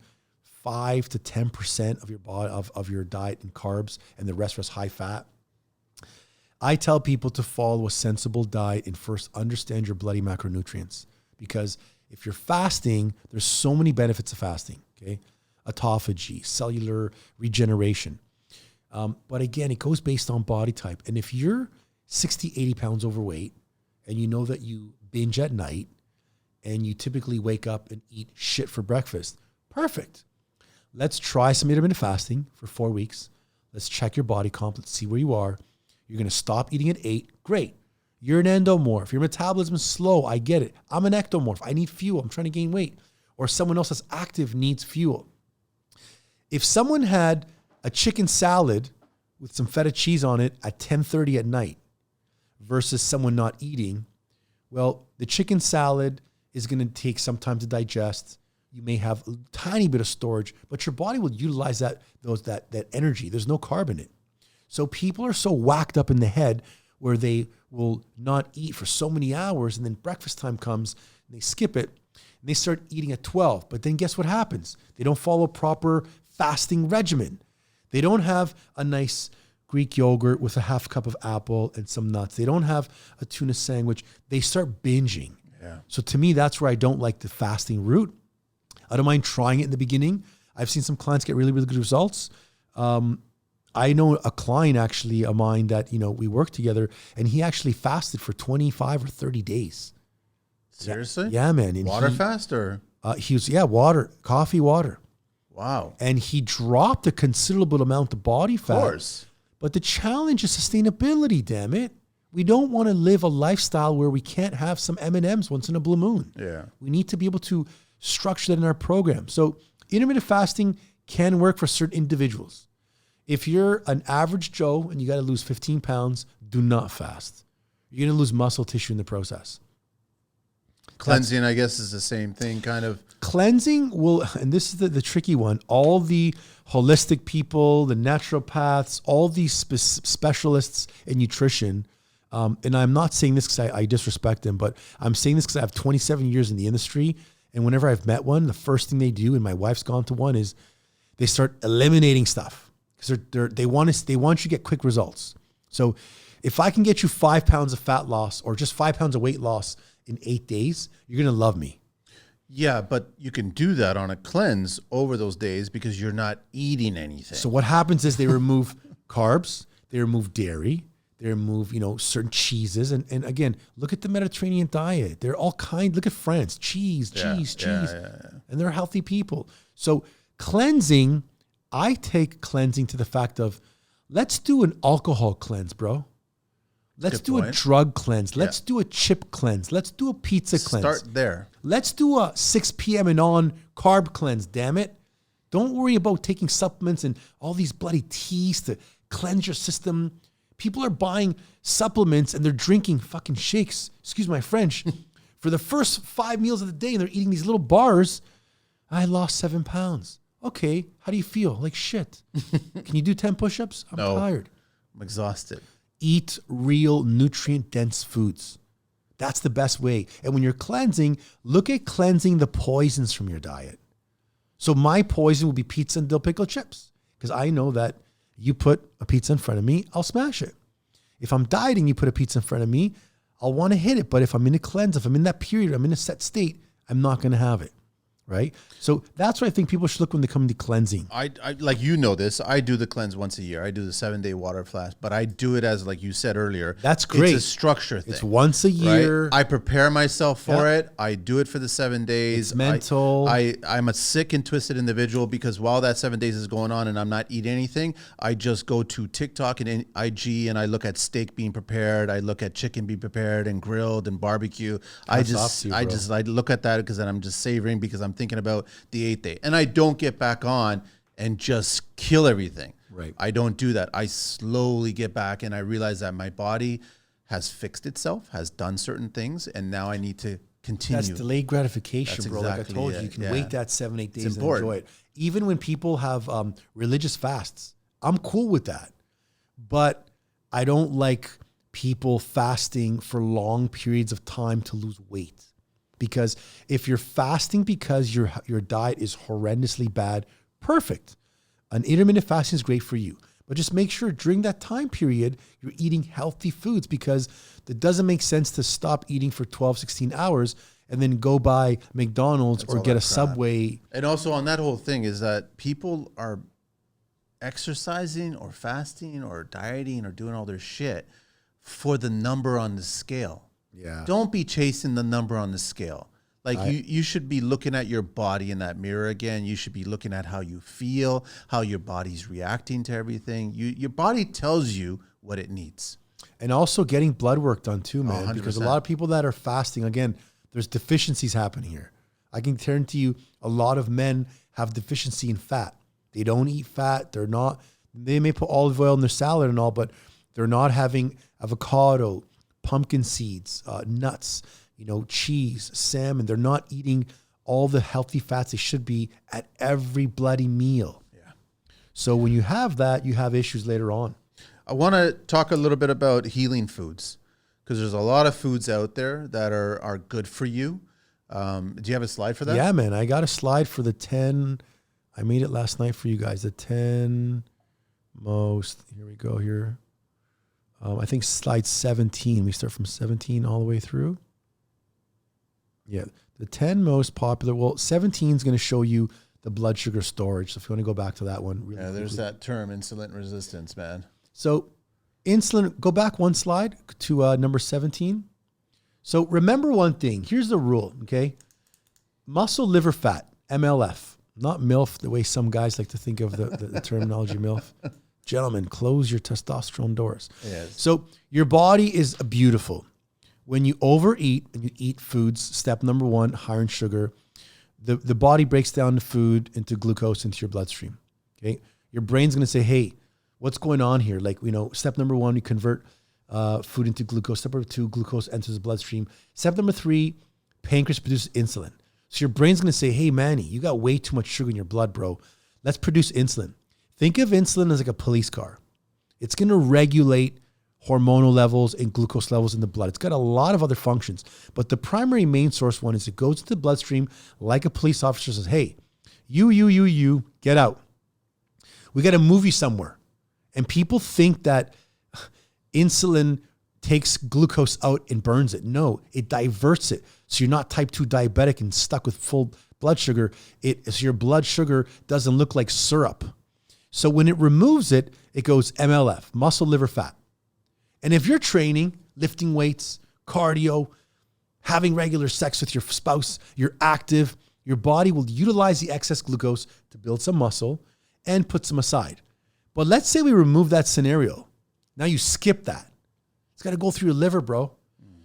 5 to 10% of your body of your diet in carbs, and the rest was high fat. I tell people to follow a sensible diet and first understand your bloody macronutrients, because if you're fasting, there's so many benefits of fasting. Okay, autophagy, cellular regeneration. But again, it goes based on body type. And if you're 60, 80 pounds overweight, and you know that you binge at night, and you typically wake up and eat shit for breakfast, perfect. Let's try some intermittent fasting for 4 weeks. Let's check your body comp. Let's see where you are. You're going to stop eating at 8. Great. You're an endomorph. Your metabolism is slow. I get it. I'm an ectomorph. I need fuel. I'm trying to gain weight. Or someone else that's active needs fuel. If someone had a chicken salad with some feta cheese on it at 10:30 at night versus someone not eating, well, the chicken salad is going to take some time to digest. You may have a tiny bit of storage, but your body will utilize that energy. There's no carb in it. So people are so whacked up in the head where they will not eat for so many hours, and then breakfast time comes and they skip it and they start eating at 12. But then guess what happens? They don't follow a proper fasting regimen. They don't have a nice Greek yogurt with a half cup of apple and some nuts. They don't have a tuna sandwich. They start binging. Yeah. So to me, that's where I don't like the fasting route. I don't mind trying it in the beginning. I've seen some clients get really, really good results. I know a client actually of mine that, we work together, and he actually fasted for 25 or 30 days. Seriously? Yeah, man. And water fast or? He was, water, coffee, water. Wow. And he dropped a considerable amount of body fat. Of course. But the challenge is sustainability, damn it. We don't want to live a lifestyle where we can't have some M&Ms once in a blue moon. Yeah. We need to be able to structure that in our program. So intermittent fasting can work for certain individuals. If you're an average Joe and you got to lose 15 pounds, do not fast. You're going to lose muscle tissue in the process. Cleansing, I guess, is the same thing, kind of. Cleansing will, and this is the tricky one, all the holistic people, the naturopaths, all these specialists in nutrition, and I'm not saying this because I disrespect them, but I'm saying this because I have 27 years in the industry, and whenever I've met one, the first thing they do, and my wife's gone to one, is they start eliminating stuff. Because they want you to get quick results. So if I can get you 5 pounds of fat loss or just 5 pounds of weight loss in 8 days, you're going to love me. Yeah, but you can do that on a cleanse over those days because you're not eating anything. So what happens is they remove carbs, they remove dairy, they remove, certain cheeses. And again, look at the Mediterranean diet. They're all look at France, cheese. And they're healthy people. So cleansing, I take cleansing to the fact of, let's do an alcohol cleanse, bro. Let's do a drug cleanse. Let's do a chip cleanse. Let's do a pizza cleanse. Start there. Let's do a 6 p.m. and on carb cleanse, damn it. Don't worry about taking supplements and all these bloody teas to cleanse your system. People are buying supplements and they're drinking fucking shakes, excuse my French, for the first 5 meals of the day, and they're eating these little bars. I lost 7 pounds. Okay, how do you feel? Like shit. Can you do 10 push-ups? I'm tired. I'm exhausted. Eat real nutrient-dense foods. That's the best way. And when you're cleansing, look at cleansing the poisons from your diet. So my poison will be pizza and dill pickle chips, because I know that you put a pizza in front of me, I'll smash it. If I'm dieting, you put a pizza in front of me, I'll want to hit it. But if I'm in a cleanse, if I'm in that period, I'm in a set state, I'm not going to have it. Right? So that's what I think people should look when they come to cleansing. I like, this. I do the cleanse once a year. I do the 7-day water fast, but I do it as, like you said earlier. That's great. It's a structure thing. It's once a year. Right? I prepare myself for it. I do it for the 7 days. It's mental. I'm a sick and twisted individual because while that 7 days is going on and I'm not eating anything, I just go to TikTok and IG and I look at steak being prepared. I look at chicken being prepared and grilled and barbecue. I look at that because then I'm just savoring because I'm thinking about the 8th day, and I don't get back on and just kill everything. Right. I don't do that. I slowly get back and I realize that my body has fixed itself, has done certain things, and now I need to continue. That's delayed gratification, That's bro. exactly Like I told you, you can wait that 7-8 days and enjoy it. Even when people have religious fasts, I'm cool with that. But I don't like people fasting for long periods of time to lose weight. Because if you're fasting because your diet is horrendously bad, perfect. An intermittent fasting is great for you. But just make sure during that time period, you're eating healthy foods, because it doesn't make sense to stop eating for 12, 16 hours and then go buy McDonald's or get a Subway. And also on that whole thing is that people are exercising or fasting or dieting or doing all their shit for the number on the scale. Yeah. Don't be chasing the number on the scale. Like you should be looking at your body in that mirror again. You should be looking at how you feel, how your body's reacting to everything. Your body tells you what it needs. And also getting blood work done too, man. 100%. Because a lot of people that are fasting, again, there's deficiencies happening here. I can guarantee you a lot of men have deficiency in fat. They don't eat fat. They may put olive oil in their salad and all, but they're not having avocado, pumpkin seeds, nuts, cheese, salmon. They're not eating all the healthy fats they should be at every bloody meal. Yeah. So when you have that, you have issues later on. I want to talk a little bit about healing foods, because there's a lot of foods out there that are good for you. Do you have a slide for that? Yeah, man. I got a slide for the 10. I made it last night for you guys. The 10 most. Here we go here. I think slide 17. We start from 17 all the way through. Yeah. The 10 most popular. Well, 17 is going to show you the blood sugar storage. So if you want to go back to that one. Really there's that term, insulin resistance, man. So insulin, go back one slide to number 17. So remember one thing. Here's the rule, okay? Muscle liver fat, MLF, not MILF, the way some guys like to think of the terminology MILF. Gentlemen, close your testosterone doors. Yes. So your body is beautiful. When you overeat and you eat foods, step number one, higher in sugar, the body breaks down the food into glucose into your bloodstream, okay? Your brain's going to say, hey, what's going on here? Like, step number one, you convert food into glucose. Step number two, glucose enters the bloodstream. Step number three, pancreas produces insulin. So your brain's going to say, hey, Manny, you got way too much sugar in your blood, bro. Let's produce insulin. Think of insulin as like a police car. It's going to regulate hormonal levels and glucose levels in the blood. It's got a lot of other functions, but the primary main source one is it goes into the bloodstream like a police officer says, hey, you, get out. We got to move you somewhere. And people think that insulin takes glucose out and burns it. No, it diverts it. So you're not type 2 diabetic and stuck with full blood sugar. So your blood sugar doesn't look like syrup. So when it removes it, it goes MLF, muscle liver fat. And if you're training, lifting weights, cardio, having regular sex with your spouse, you're active, your body will utilize the excess glucose to build some muscle and put some aside. But let's say we remove that scenario. Now you skip that. It's got to go through your liver, bro.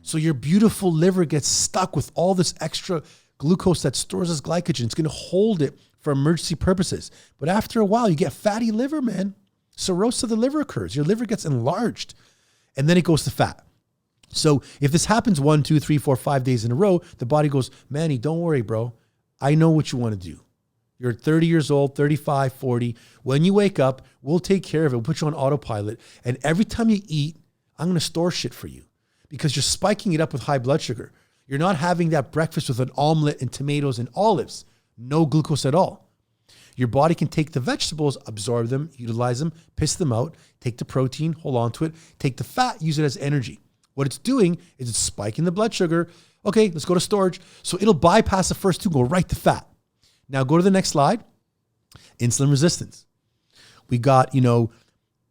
So your beautiful liver gets stuck with all this extra glucose that stores as glycogen. It's going to hold it for emergency purposes. But after a while, you get fatty liver, man. Cirrhosis of the liver occurs. Your liver gets enlarged. And then it goes to fat. So if this happens 1, 2, 3, 4, 5 days in a row, the body goes, Manny, don't worry, bro. I know what you want to do. You're 30 years old, 35, 40. When you wake up, we'll take care of it. We'll put you on autopilot. And every time you eat, I'm going to store shit for you because you're spiking it up with high blood sugar. You're not having that breakfast with an omelet and tomatoes and olives. No glucose at all. Your body can take the vegetables, absorb them, utilize them, piss them out, take the protein, hold on to it, take the fat, use it as energy. What it's doing is it's spiking the blood sugar. Okay, let's go to storage. So it'll bypass the first two, go right to fat. Now go to the next slide. Insulin resistance. We got,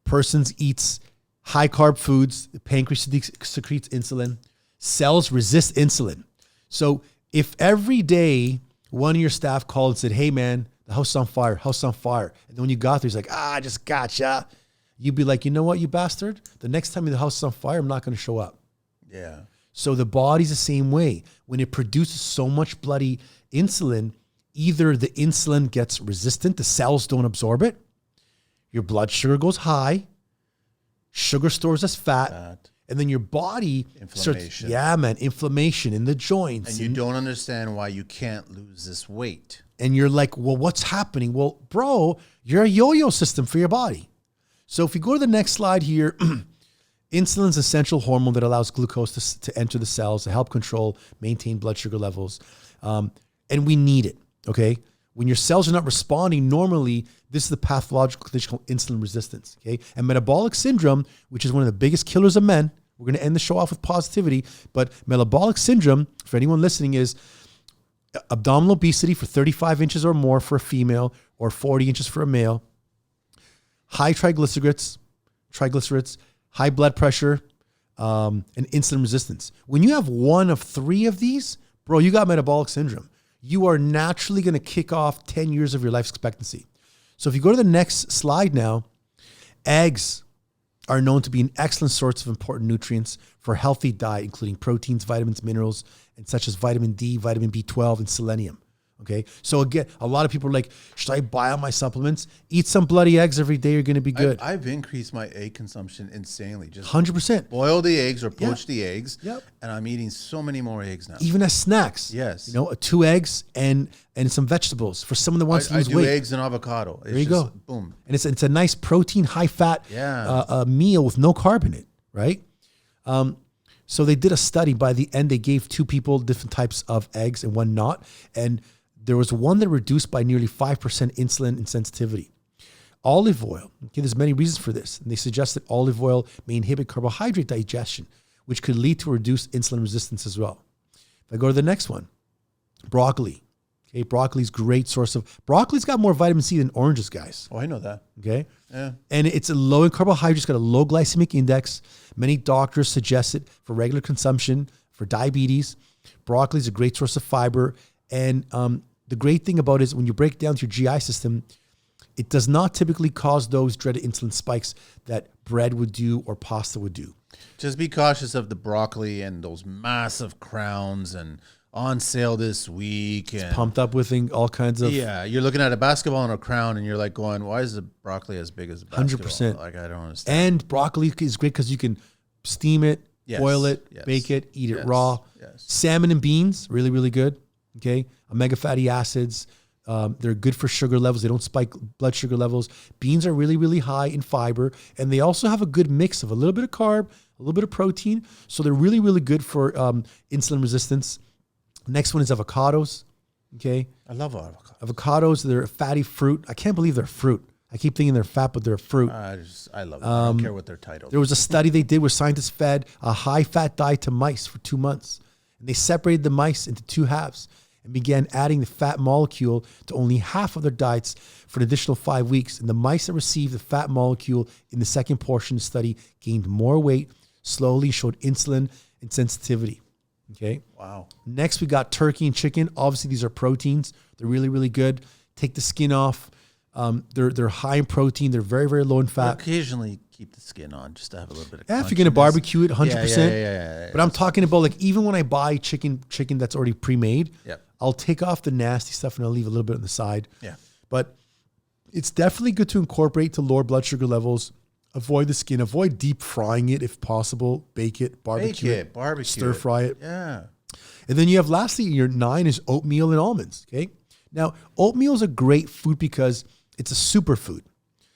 persons eats high carb foods, the pancreas secretes insulin, cells resist insulin. So if every day one of your staff called and said, hey man, the house is on fire, and then when you got there, he's like, I just gotcha. You'd be like, you know what, you bastard? The next time the house is on fire, I'm not going to show up. Yeah. So the body's the same way. When it produces so much bloody insulin, either the insulin gets resistant, the cells don't absorb it, your blood sugar goes high, sugar stores as fat, and then your body inflammation. Inflammation in the joints. And you don't understand why you can't lose this weight. And you're like, well, what's happening? Well, bro, you're a yo-yo system for your body. So if you go to the next slide here, insulin's an essential hormone that allows glucose to enter the cells to help control, maintain blood sugar levels. And we need it, okay? When your cells are not responding normally, this is the pathological condition called insulin resistance, okay? And metabolic syndrome, which is one of the biggest killers of men, we're going to end the show off with positivity, but metabolic syndrome, for anyone listening, is abdominal obesity for 35 inches or more for a female or 40 inches for a male, high triglycerides, high blood pressure, and insulin resistance. When you have one of three of these, bro, you got metabolic syndrome. You are naturally going to kick off 10 years of your life expectancy. So if you go to the next slide now, eggs are known to be an excellent source of important nutrients for a healthy diet, including proteins, vitamins, minerals, and such as vitamin D, vitamin B12, and selenium. Okay. So again, a lot of people are like, should I buy out my supplements? Eat some bloody eggs every day. You're going to be good. I've increased my egg consumption insanely. Just 100%. boil the eggs or poach the eggs. Yep. And I'm eating so many more eggs now. Even as snacks. Yes. 2 eggs and some vegetables for someone that wants to lose I do weight. eggs and avocado. It's There you go. Boom. And it's a nice protein, high fat meal with no carb in it, right? So they did a study. By the end, they gave 2 people different types of eggs and one not. And there was one that reduced by nearly 5% insulin insensitivity. Olive oil. Okay, there's many reasons for this. And they suggest that olive oil may inhibit carbohydrate digestion, which could lead to reduced insulin resistance as well. If I go to the next one, broccoli. Okay, broccoli's great source of, broccoli's got more vitamin C than oranges, guys. Oh, I know that. Okay. Yeah. And it's a low in carbohydrates, got a low glycemic index. Many doctors suggest it for regular consumption for diabetes. Broccoli is a great source of fiber. And the great thing about it is when you break it down to your GI system, it does not typically cause those dreaded insulin spikes that bread would do or pasta would do. Just be cautious of the broccoli and those massive crowns and on sale this week. And Pumped up with all kinds of... yeah, you're looking at a basketball and a crown and you're like going, why is the broccoli as big as a basketball? 100%. Like, I don't understand. And broccoli is great because you can steam it, Yes, boil it, yes, bake it, eat it yes, raw. yes. Salmon and beans, really, really good. Okay. Omega fatty acids. They're good for sugar levels. They don't spike blood sugar levels. Beans are really, really high in fiber. And they also have a good mix of a little bit of carb, a little bit of protein. So they're really, really good for insulin resistance. Next one is avocados. Okay. I love avocados. Avocados, they're a fatty fruit. I can't believe they're fruit. I keep thinking they're fat, but they're a fruit. I love them. I don't care what they're titled. There was a study they did where scientists fed a high-fat diet to mice for 2 months. And they separated the mice into 2 halves and began adding the fat molecule to only half of their diets for an additional 5 weeks. And the mice that received the fat molecule in the second portion of the study gained more weight, slowly showed insulin insensitivity. Okay. Wow. Next, we got turkey and chicken. Obviously, these are proteins. They're really, really good. Take the skin off. They're high in protein. They're very, very low in fat. Occasionally keep the skin on just to have a little bit of If you're going to barbecue it, 100%. Yeah. But I'm talking about like even when I buy chicken that's already pre-made, Yep. I'll take off the nasty stuff and I'll leave a little bit on the side. Yeah. But it's definitely good to incorporate to lower blood sugar levels. Avoid the skin. Avoid deep frying it if possible. Bake it, barbecue barbecue stir fry it. Yeah. And then you have lastly, your 9 is oatmeal and almonds. Okay. Now, oatmeal is a great food because it's a superfood.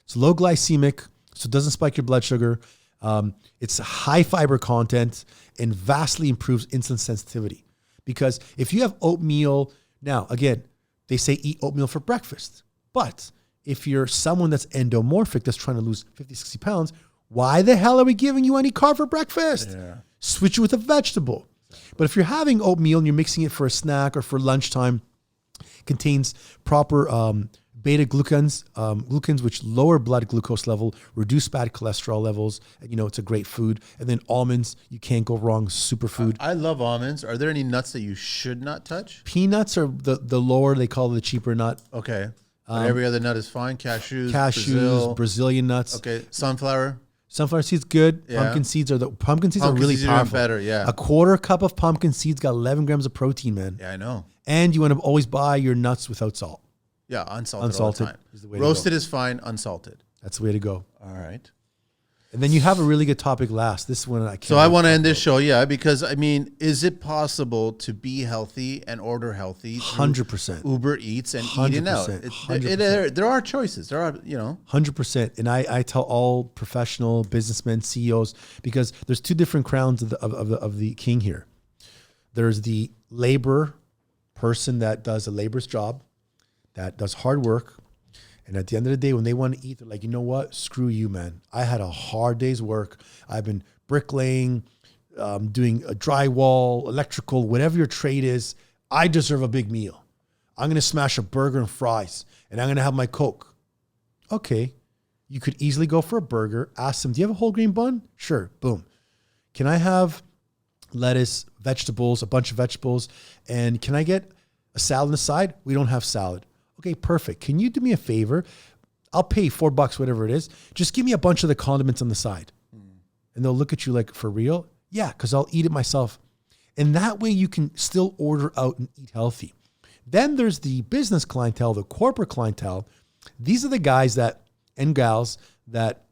It's low glycemic, so it doesn't spike your blood sugar. It's a high fiber content and vastly improves insulin sensitivity. Because if you have oatmeal, now again, they say eat oatmeal for breakfast. But if you're someone that's endomorphic, that's trying to lose 50, 60 pounds, why the hell are we giving you any carb for breakfast? Yeah. Switch it with a vegetable. But if you're having oatmeal and you're mixing it for a snack or for lunchtime, contains proper beta glucans, which lower blood glucose level, reduce bad cholesterol levels. And, it's a great food. And then almonds, you can't go wrong. Superfood. I love almonds. Are there any nuts that you should not touch? Peanuts are the lower, they call it the cheaper nut. Okay. But every other nut is fine. Cashews, Brazilian nuts. Okay. Sunflower. Sunflower seeds, good. Yeah. Pumpkin seeds are really seeds are even powerful. better, yeah. A quarter cup of pumpkin seeds got 11 grams of protein, man. Yeah, I know. And you want to always buy your nuts without salt. Yeah, unsalted all the time. Is the way to Roasted go. is fine. Unsalted. That's the way to go. All right. And then you have a really good topic last. This one I can't. So I want to end this show, because is it possible to be healthy and order healthy? 100%. Uber Eats and eating out. 100%. There are choices. There are, 100%. And I tell all professional businessmen, CEOs, because there's 2 different crowns of the king here. There's the labor person that does a labor's job, that does hard work. And at the end of the day, when they want to eat, they're like, you know what? Screw you, man. I had a hard day's work. I've been bricklaying, doing a drywall, electrical, whatever your trade is. I deserve a big meal. I'm going to smash a burger and fries, and I'm going to have my Coke. Okay. You could easily go for a burger. Ask them, do you have a whole grain bun? Sure. Boom. Can I have lettuce, vegetables, a bunch of vegetables. And can I get a salad on the side? We don't have salad. Okay, perfect. Can you do me a favor? I'll pay $4, whatever it is. Just give me a bunch of the condiments on the side. And they'll look at you like, for real? Yeah, because I'll eat it myself. And that way you can still order out and eat healthy. Then there's the business clientele, the corporate clientele. These are the guys that and gals that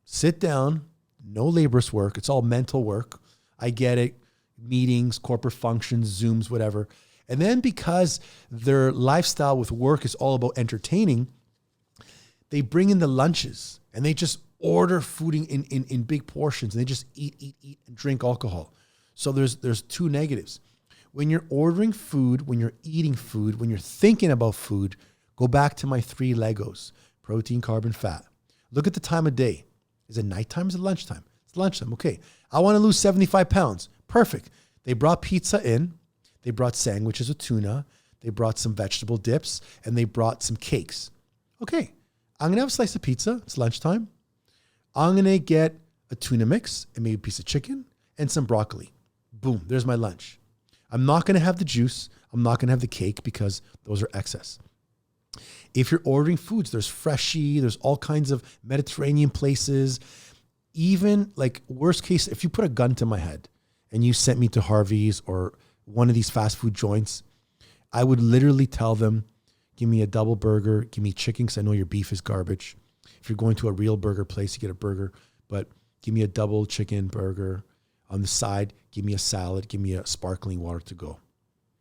sit down, no laborious work. It's all mental work. I get it. Meetings, corporate functions, Zooms, whatever. And then because their lifestyle with work is all about entertaining, they bring in the lunches and they just order food in big portions and they just eat, and drink alcohol. So there's two negatives. When you're ordering food, when you're eating food, when you're thinking about food, go back to my 3 Legos: protein, carb, and fat. Look at the time of day. Is it nighttime? Is it lunchtime? It's lunchtime. Okay. I want to lose 75 pounds. Perfect. They brought pizza in. They brought sandwiches with tuna. They brought some vegetable dips and they brought some cakes. Okay. I'm going to have a slice of pizza. It's lunchtime. I'm going to get a tuna mix and maybe a piece of chicken and some broccoli. Boom. There's my lunch. I'm not going to have the juice. I'm not going to have the cake because those are excess. If you're ordering foods, there's Freshii, there's all kinds of Mediterranean places. Even like worst case, if you put a gun to my head and you sent me to Harvey's or one of these fast food joints, I would literally tell them, give me a double burger, give me chicken because I know your beef is garbage. If you're going to a real burger place, you get a burger, but give me a double chicken burger. On the side, give me a salad, give me a sparkling water to go.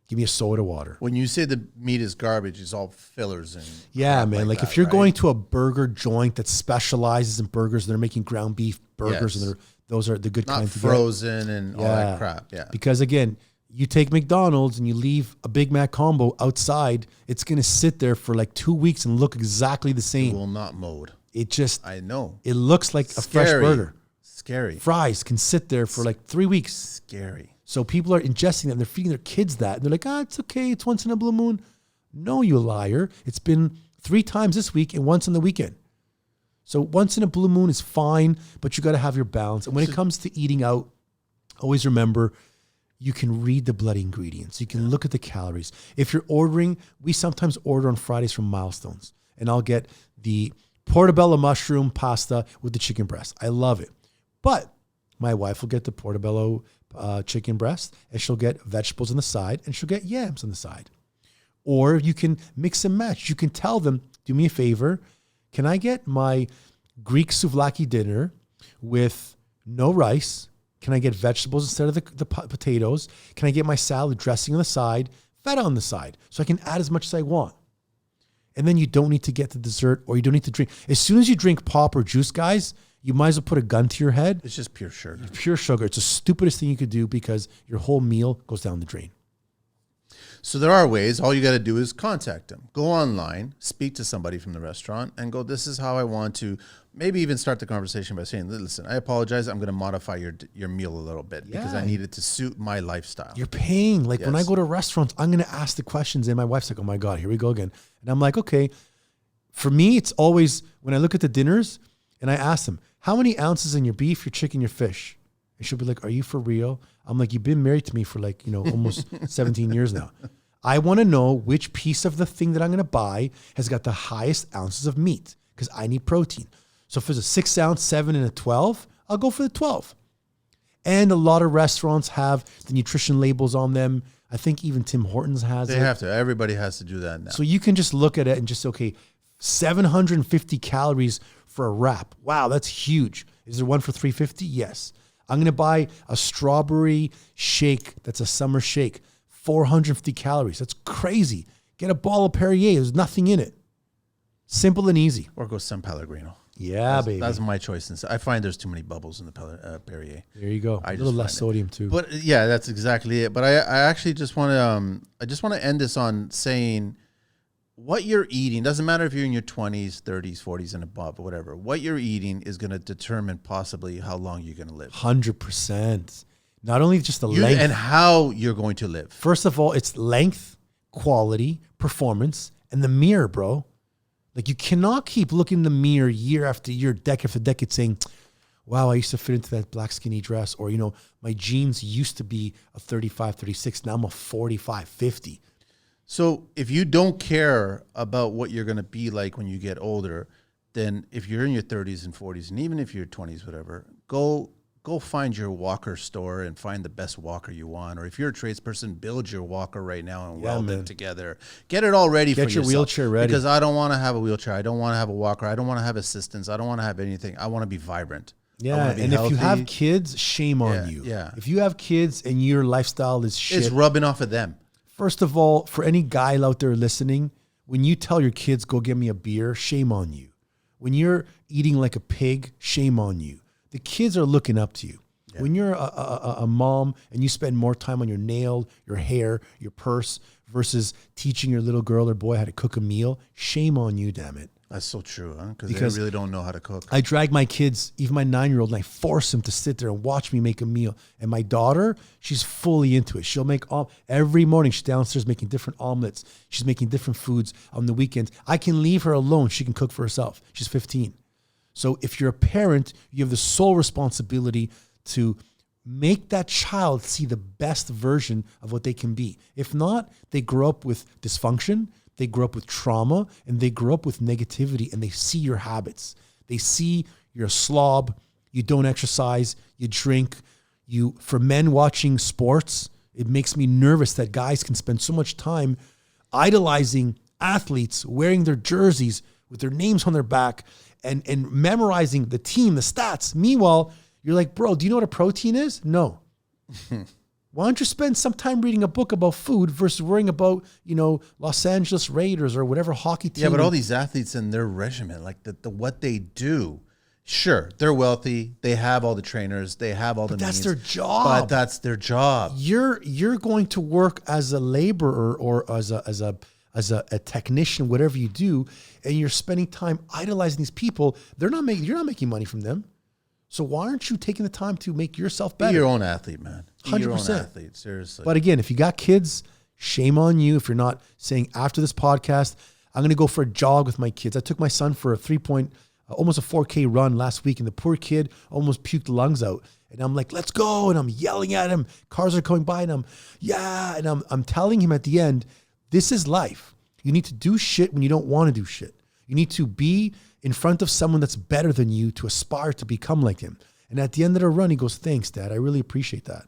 Give me a soda water. When you say the meat is garbage, it's all fillers and yeah, man. Like that, if you're right? going to a burger joint that specializes in burgers, they're making ground beef burgers, Yes. and those are the good Not kind to get. frozen and all that crap. Yeah. Because again, you take McDonald's and you leave a Big Mac combo outside, it's going to sit there for like 2 weeks and look exactly the It same. will not mold. It just, I know. it looks like a fresh Scary. burger. Scary. Fries can sit there for like 3 weeks. Scary. So people are ingesting that and they're feeding their kids that. And they're like, it's okay. It's once in a blue moon. No, you liar. It's been 3 times this week and once on the weekend. So once in a blue moon is fine, but you got to have your balance. And when it comes to eating out, always remember, you can read the bloody ingredients. You can look at the calories. If you're ordering, we sometimes order on Fridays from Milestones. And I'll get the portobello mushroom pasta with the chicken breast. I love it. But my wife will get the portobello chicken breast and she'll get vegetables on the side and she'll get yams on the side. Or you can mix and match. You can tell them, do me a favor. Can I get my Greek souvlaki dinner with no rice? Can I get vegetables instead of the potatoes? Can I get my salad dressing on the side, feta on the side, so I can add as much as I want? And then you don't need to get the dessert or you don't need to drink. As soon as you drink pop or juice, guys, you might as well put a gun to your head. It's just pure sugar. Pure sugar. It's the stupidest thing you could do because your whole meal goes down the drain. So there are ways. All you got to do is contact them. Go online, speak to somebody from the restaurant and go, this is how I want to, maybe even start the conversation by saying, listen, I apologize. I'm going to modify your meal a little bit because I need it to suit my lifestyle. You're paying. Like when I Yes. go to restaurants, I'm going to ask the questions and my wife's like, oh my God, here we go again. And I'm like, okay. For me, it's always when I look at the dinners and I ask them, how many ounces in your beef, your chicken, your fish? And she'll be like, are you for real? I'm like, you've been married to me for like, almost 17 years now. I want to know which piece of the thing that I'm going to buy has got the highest ounces of meat because I need protein. So if there's a 6 ounce, 7 and a 12, I'll go for the 12. And a lot of restaurants have the nutrition labels on them. I think even Tim Hortons has it. They have to. Everybody has to do that now. So you can just look at it and just say, okay, 750 calories for a wrap. Wow, that's huge. Is there one for 350? Yes. I'm going to buy a strawberry shake that's a summer shake. 450 calories. That's crazy. Get a ball of Perrier. There's nothing in it. Simple and easy. Or go San Pellegrino. Yeah, baby. That's my choice. I find there's too many bubbles in the Perrier. There you go. I A little just less find it. sodium too. But yeah, that's exactly it. But I actually just want to end this on saying what you're eating doesn't matter if you're in your 20s, 30s, 40s, and above, or whatever. What you're eating is going to determine possibly how long you're going to live. 100%. Not only just the length. And how you're going to live. First of all, it's length, quality, performance, and the mirror, bro. Like you cannot keep looking in the mirror year after year, decade after decade saying, wow, I used to fit into that black skinny dress, or, my jeans used to be a 35, 36. Now I'm a 45, 50. So if you don't care about what you're going to be like when you get older, then if you're in your 30s and 40s, and even if you're 20s, whatever, go find your walker store and find the best walker you want. Or if you're a tradesperson, build your walker right now and weld it together. Get it all ready for yourself. Get your wheelchair ready. Because I don't want to have a wheelchair. I don't want to have a walker. I don't want to have assistance. I don't want to have anything. I want to be vibrant. Yeah, and healthy. If you have kids, shame on you. Yeah. If you have kids and your lifestyle is shit, it's rubbing off of them. First of all, for any guy out there listening, when you tell your kids, go get me a beer, shame on you. When you're eating like a pig, shame on you. The kids are looking up to you. Yeah. When you're a mom and you spend more time on your nail, your hair, your purse versus teaching your little girl or boy how to cook a meal, shame on you, damn it. That's so true, huh? Because they really don't know how to cook. I drag my kids, even my 9-year-old, and I force him to sit there and watch me make a meal. And my daughter, she's fully into it. She'll make every morning. She's downstairs making different omelets. She's making different foods on the weekends. I can leave her alone. She can cook for herself. She's 15. So if you're a parent, you have the sole responsibility to make that child see the best version of what they can be. If not, they grow up with dysfunction. They grow up with trauma, and they grow up with negativity, and they see your habits. They see you're a slob, you don't exercise, you drink. For men watching sports, it makes me nervous that guys can spend so much time idolizing athletes, wearing their jerseys with their names on their back and memorizing the team, the stats. Meanwhile, you're like, bro, do you know what a protein is? No. Why don't you spend some time reading a book about food versus worrying about, Los Angeles Raiders or whatever hockey team? Yeah, but all these athletes and their regimen, like the what they do, sure, they're wealthy. They have all the trainers. They have all the means. That's their job. But that's their job. You're going to work as a laborer or as a technician, whatever you do, and you're spending time idolizing these people. You're not making money from them. So why aren't you taking the time to make yourself better? Be your own athlete, man. 100%. Your own athlete, seriously. But again, if you got kids, shame on you if you're not saying, after this podcast, I'm going to go for a jog with my kids. I took my son for almost a 4K run last week, and the poor kid almost puked lungs out. And I'm like, let's go. And I'm yelling at him. Cars are going by, and I'm telling him at the end, this is life. You need to do shit when you don't want to do shit. You need to be in front of someone that's better than you to aspire to become like him. And at the end of the run, he goes, thanks, Dad. I really appreciate that.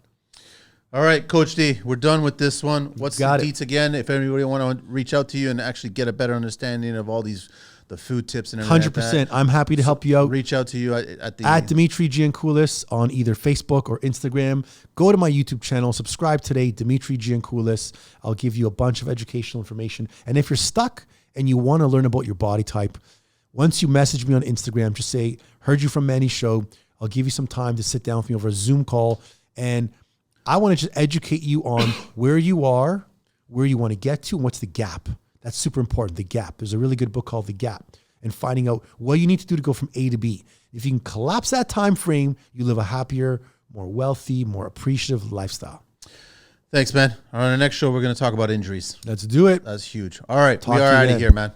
All right, Coach D, we're done with this one. What's the deets again? If anybody want to reach out to you and actually get a better understanding of all the food tips and everything 100%. I'm happy to help you out. Reach out to you at Dimitri Giankoulas on either Facebook or Instagram. Go to my YouTube channel. Subscribe today, Dimitri Giankoulas. I'll give you a bunch of educational information. And if you're stuck and you want to learn about your body type, once you message me on Instagram, just say, heard you from Manny's show. I'll give you some time to sit down with me over a Zoom call. And I want to just educate you on where you are, where you want to get to, and what's the gap. That's super important, the gap. There's a really good book called The Gap, and finding out what you need to do to go from A to B. If you can collapse that time frame, you live a happier, more wealthy, more appreciative lifestyle. Thanks, man. On our next show, we're going to talk about injuries. Let's do it. That's huge. All right. We are out of here, man.